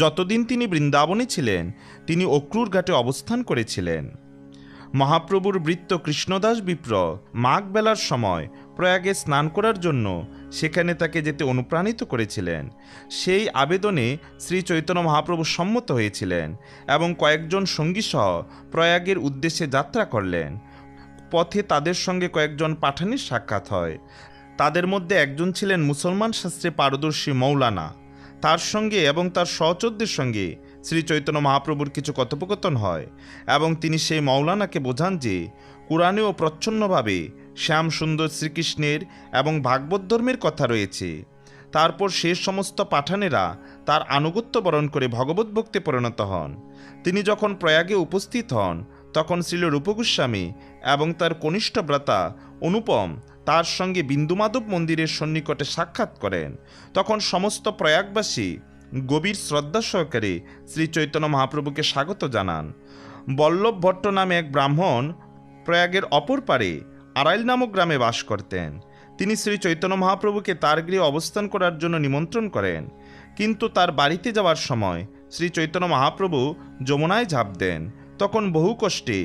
যতদিন তিনি বৃন্দাবনে ছিলেন তিনি অক্রুর ঘাটে অবস্থান করেছিলেন। মহাপ্রভুর ভৃত্য কৃষ্ণদাস বিপ্র মাঘ বেলার সময় প্রয়াগে স্নান করার জন্য সেখানে তাকে যেতে অনুপ্রাণিত করেছিলেন। সেই আবেদনে শ্রী চৈতন্য মহাপ্রভু সম্মত হয়েছিলেন এবং কয়েকজন সঙ্গীসহ প্রয়াগের উদ্দেশ্যে যাত্রা করলেন। পথে তাদের সঙ্গে কয়েকজন পাঠানির সাক্ষাৎ হয়। তাদের মধ্যে একজন ছিলেন মুসলমান শাস্ত্রে পারদর্শী মৌলানা। তার সঙ্গে এবং তার সহচরদের সঙ্গে শ্রী চৈতন্য মহাপ্রভুর কিছু কথোপকথন হয় এবং তিনি সেই মৌলানাকে বোঝান যে কুরআনেও প্রচ্ছন্নভাবে শ্যাম সুন্দর শ্রীকৃষ্ণের এবং ভাগবত ধর্মের কথা রয়েছে। তারপর সে সমস্ত পাঠানেরা তার আনুগত্য বরণ করে ভগবত ভক্তে পরিণত হন। তিনি যখন প্রয়াগে উপস্থিত হন তখন শ্রীল রূপগোস্বামী এবং তার কনিষ্ঠ ভ্রাতা অনুপম তার সঙ্গে বিন্দুমাধব মন্দিরের সন্নিকটে সাক্ষাৎ করেন। তখন সমস্ত প্রয়াগবাসী গভীর শ্রদ্ধা সহকারে শ্রী চৈতন্য মহাপ্রভুকে স্বাগত জানান। বল্লভ ভট্ট নামে এক ব্রাহ্মণ প্রয়াগের অপর পারে আরাইল নামক গ্রামে বাস করতেন। তিনি শ্রী চৈতন্য মহাপ্রভুকে তার গৃহে অবস্থান করার জন্য নিমন্ত্রণ করেন, কিন্তু তার বাড়িতে যাওয়ার সময় শ্রী চৈতন্য মহাপ্রভু যমুনায় ঝাঁপ দেন। তখন বহু কষ্টে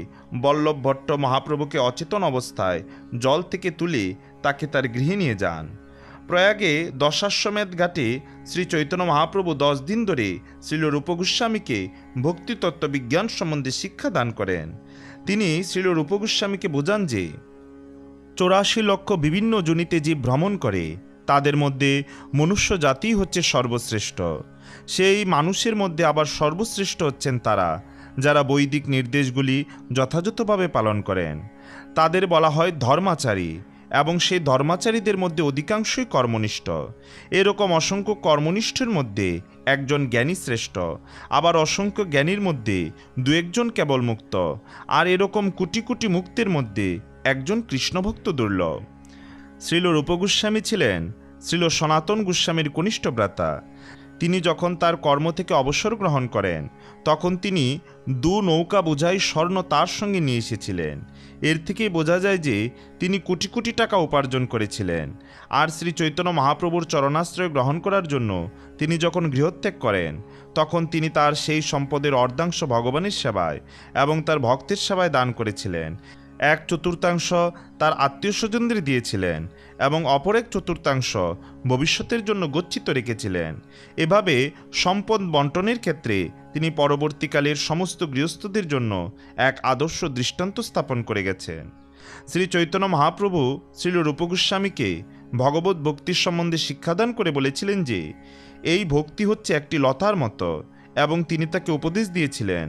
বল্লভ ভট্ট মহাপ্রভুকে অচেতন অবস্থায় জল থেকে তুলে তাকে তার গৃহে নিয়ে যান। প্রয়াগে দশাশ্বমেধ ঘাটে শ্রী চৈতন্য মহাপ্রভু 10 দিন ধরে শ্রীল রূপ গোস্বামীকে ভক্তিতত্ত্ব বিজ্ঞান সম্বন্ধে শিক্ষা দান করেন। তিনি শ্রীল রূপ গোস্বামীকে বোঝান যে 84 লক্ষ বিভিন্ন যোনিতে জীব ভ্রমণ করে, তাদের মধ্যে মনুষ্য জাতিই হচ্ছে সর্বশ্রেষ্ঠ। সেই মানুষের মধ্যে আবার সর্বশ্রেষ্ঠ হচ্ছেন তারা যারা বৈদিক নির্দেশগুলি যথাযথভাবে পালন করেন। তাদের বলা হয় ধর্মাচারী, এবং সেই ধর্মাচারীদের মধ্যে অধিকাংশই কর্মনিষ্ঠ। এরকম অসংখ্য কর্মনিষ্ঠের মধ্যে একজন জ্ঞানী শ্রেষ্ঠ, আবার অসংখ্য জ্ঞানীর মধ্যে 2-1 কেবল মুক্ত, আর এরকম কোটি কোটি মুক্তের মধ্যে একজন কৃষ্ণভক্ত দুর্লভ। শ্রীল রূপ গোস্বামী ছিলেন শ্রীল সনাতন গোস্বামীর কনিষ্ঠ ভ্রাতা। তিনি যখন তার কর্ম থেকে অবসর গ্রহণ করেন, তখন তিনি 2 নৌকা বোঝাই স্বর্ণ তার সঙ্গে নিয়ে এসেছিলেন। এর থেকেই বোঝা যায় যে তিনি কোটি কোটি টাকা উপার্জন করেছিলেন। আর শ্রী চৈতন্য মহাপ্রভুর চরণাশ্রয় গ্রহণ করার জন্য তিনি যখন গৃহত্যাগ করেন, তখন তিনি তার সেই সম্পদের অর্ধাংশ ভগবানের সেবায় এবং তার ভক্তের সেবায় দান করেছিলেন। 1/4 তার আত্মীয় স্বজনদের দিয়েছিলেন এবং অপর 1/4 ভবিষ্যতের জন্য গচ্ছিত রেখেছিলেন। এভাবে সম্পদ বন্টনের ক্ষেত্রে তিনি পরবর্তীকালের সমস্ত গৃহস্থদের জন্য এক আদর্শ দৃষ্টান্ত স্থাপন করে গেছেন। শ্রী চৈতন্য মহাপ্রভু শ্রীল রূপ গোস্বামীকে ভগবত ভক্তির সম্বন্ধে শিক্ষাদান করে বলেছিলেন যে এই ভক্তি হচ্ছে একটি লতার মতো, এবং তিনি তাকে উপদেশ দিয়েছিলেন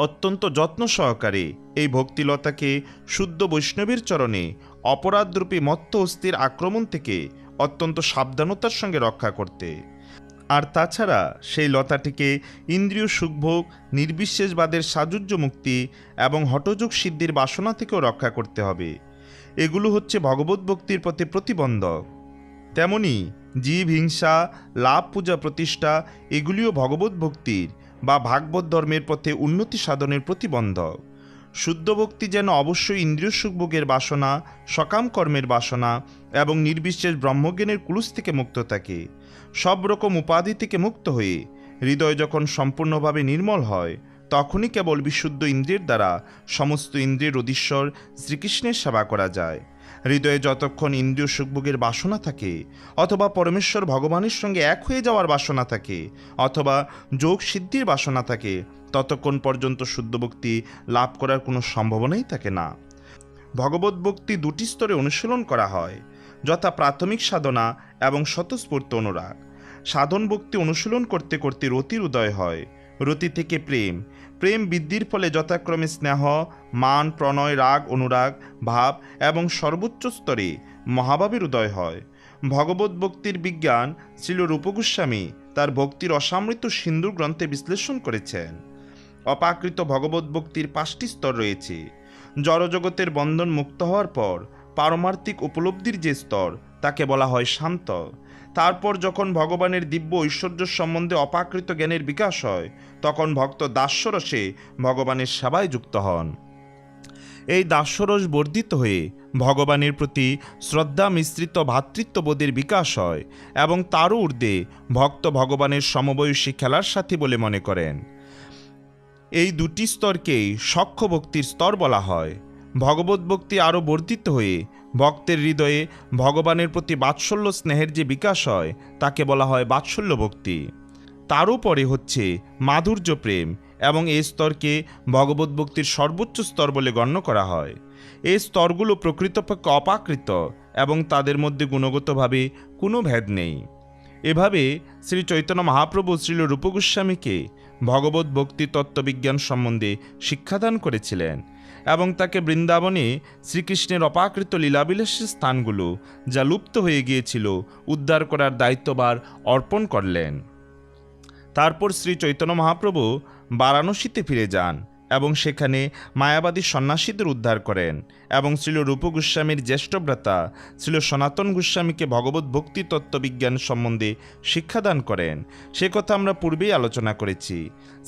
অত্যন্ত যত্ন সহকারে এই ভক্তিলতাকে শুদ্ধ বৈষ্ণবের চরণে অপরাধরূপী মত্ত অস্থির আক্রমণ থেকে অত্যন্ত সাবধানতার সঙ্গে রক্ষা করতে। আর তাছাড়া সেই লতাটিকে ইন্দ্রিয় সুখভোগ, নির্বিশেষবাদের সাযুজ্য মুক্তি এবং হঠযোগ সিদ্ধির বাসনা থেকেও রক্ষা করতে হবে। এগুলো হচ্ছে ভগবত ভক্তির প্রতি প্রতিবন্ধক। তেমনি জীব হিংসা, লাভ, পূজা, প্রতিষ্ঠা এগুলিও ভগবত ভক্তির বা ভাগবত ধর্মের পথে উন্নতি সাধনের প্রতিবন্ধক। শুদ্ধ ভক্তি যেন অবশ্যই ইন্দ্রিয় সুখভোগের বাসনা, সকাম কর্মের বাসনা এবং নির্বিশেষ ব্রহ্মজ্ঞানের কুলুস থেকে মুক্ত থাকে। সব রকম উপাধি থেকে মুক্ত হয়ে হৃদয় যখন সম্পূর্ণভাবে নির্মল হয়, তখনই কেবল বিশুদ্ধ ইন্দ্রিয়ের দ্বারা সমস্ত ইন্দ্রিয়ের অধীশ্বর শ্রীকৃষ্ণের সেবা করা যায়। হৃদয়ে যতক্ষণ ইন্দ্রিয় সুখভোগের বাসনা থাকে, অথবা পরমেশ্বর ভগবানের সঙ্গে এক হয়ে যাওয়ার বাসনা থাকে, অথবা যোগ সিদ্ধির বাসনা থাকে, ততক্ষণ পর্যন্ত শুদ্ধ ভক্তি লাভ করার কোনো সম্ভাবনাই থাকে না। ভগবত ভক্তি 2টি স্তরে অনুশীলন করা হয়, যথা প্রাথমিক সাধনা এবং স্বতঃস্ফূর্ত অনুরাগ। সাধন ভক্তি অনুশীলন করতে করতে রতির উদয় হয়, রতি থেকে প্রেম, প্রেম বৃদ্ধির ফলে যথাক্রমে স্নেহ, মান, প্রণয়, রাগ, অনুরাগ, ভাব এবং সর্বোচ্চ স্তরে মহাভাবের উদয় হয়। ভগবত ভক্তির বিজ্ঞান শ্রীল রূপ গোস্বামী তার ভক্তির অসামৃত সিন্ধু গ্রন্থে বিশ্লেষণ করেছেন। অপাকৃত ভগবত ভক্তির 5টি স্তর রয়েছে। জড়জগতের বন্ধন মুক্ত হওয়ার পর পারমার্থিক উপলব্ধির যে স্তর, তাকে বলা হয় শান্ত। তারপর যখন ভগবানের দিব্য ঐশ্বর্য সম্বন্ধে অপাকৃত জ্ঞানের বিকাশ হয়, তখন ভক্ত দাস্যরসে ভগবানের সেবায় যুক্ত হন। এই দাস্যরস বর্ধিত হয়ে ভগবানের প্রতি শ্রদ্ধা মিশ্রিত ভ্রাতৃত্ববোধের বিকাশ হয়, এবং তারও ঊর্ধ্বে ভক্ত ভগবানের সমবয়সী খেলার সাথী বলে মনে করেন। এই 2টি স্তরকেই সখ্য ভক্তির স্তর বলা হয়। ভগবত ভক্তি আরও বর্ধিত হয়ে ভক্তের হৃদয়ে ভগবানের প্রতি বাৎসল্য স্নেহের যে বিকাশ হয়, তাকে বলা হয় বাৎসল্য ভক্তি। তারও পরে হচ্ছে মাধুর্য প্রেম, এবং এই স্তরকে ভগবত ভক্তির সর্বোচ্চ স্তর বলে গণ্য করা হয়। এই স্তরগুলো প্রকৃতপক্ষে অপাকৃত এবং তাদের মধ্যে গুণগতভাবে কোনো ভেদ নেই। এভাবে শ্রী চৈতন্য মহাপ্রভু শ্রীল রূপ গোস্বামীকে ভগবত ভক্তি তত্ত্ববিজ্ঞান সম্বন্ধে শিক্ষাদান করেছিলেন, এবং তাকে বৃন্দাবনে শ্রীকৃষ্ণের অপাকৃত লীলাবিলাসের স্থানগুলো যা লুপ্ত হয়ে গিয়েছিল উদ্ধার করার দায়িত্বভার অর্পণ করলেন। তারপর শ্রী চৈতন্য মহাপ্রভু বারাণসীতে ফিরে যান এবং সেখানে মায়াবাদী সন্ন্যাসীদের উদ্ধার করেন এবং শ্রীল রূপ গোস্বামীর জ্যেষ্ঠ ভ্রাতা শ্রীল সনাতন গোস্বামীকে ভগবত ভক্তি তত্ত্ববিজ্ঞান সম্বন্ধে শিক্ষাদান করেন। সে কথা আমরা পূর্বেই আলোচনা করেছি।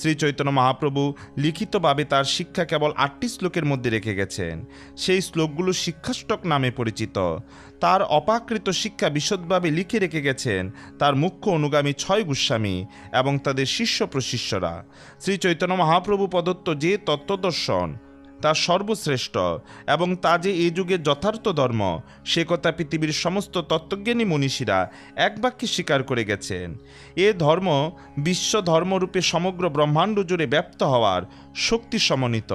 শ্রী চৈতন্য মহাপ্রভু লিখিতভাবে তার শিক্ষা কেবল 8টি শ্লোকের মধ্যে রেখে গেছেন। সেই শ্লোকগুলো শিক্ষাষ্টক নামে পরিচিত। তার অপাকৃত শিক্ষা বিশদভাবে লিখে রেখে গেছেন তার মুখ্য অনুগামী 6 গোস্বামী এবং তাদের শিষ্য প্রশিষ্যরা। শ্রী চৈতন্য মহাপ্রভু প্রদত্ত যে তত্ত্বদর্শন তা সর্বশ্রেষ্ঠ এবং তা যে এই যুগের যথার্থ ধর্ম, সে কথা পৃথিবীর সমস্ত তত্ত্বজ্ঞানী মনীষীরা এক বাক্যে স্বীকার করে গেছেন। এ ধর্ম বিশ্ব ধর্মরূপে সমগ্র ব্রহ্মাণ্ড জুড়ে ব্যাপ্ত হওয়ার শক্তি সমন্বিত।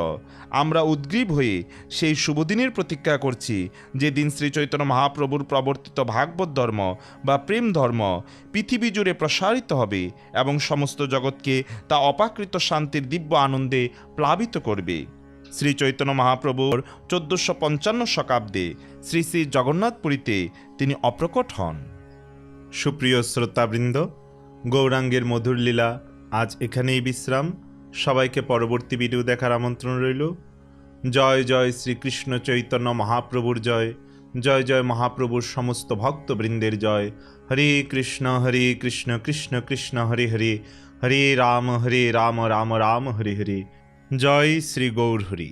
আমরা উদ্গ্রীব হয়ে সেই শুভদিনের প্রতীক্ষা করছি, যেদিন শ্রী চৈতন্য মহাপ্রভুর প্রবর্তিত ভাগবত ধর্ম বা প্রেম ধর্ম পৃথিবী জুড়ে প্রসারিত হবে এবং সমস্ত জগৎকে তা অপাকৃত শান্তির দিব্য আনন্দে প্লাবিত করবে। শ্রী চৈতন্য মহাপ্রভুর 1455 শতাব্দে শ্রী শ্রী জগন্নাথপুরীতে তিনি অপ্রকট হন। সুপ্রিয় শ্রোতাবৃন্দ, গৌরাঙ্গের মধুর লীলা আজ এখানেই বিশ্রাম। সবাইকে পরবর্তী ভিডিও দেখার আমন্ত্রণ রইল। জয় জয় শ্রীকৃষ্ণ চৈতন্য মহাপ্রভুর জয়। জয় জয় মহাপ্রভুর সমস্ত ভক্তবৃন্দের জয়। হরে কৃষ্ণ কৃষ্ণ কৃষ্ণ হরে হরে, হরে রাম রাম রাম হরে হরে। জয় শ্রী গৌর হরি।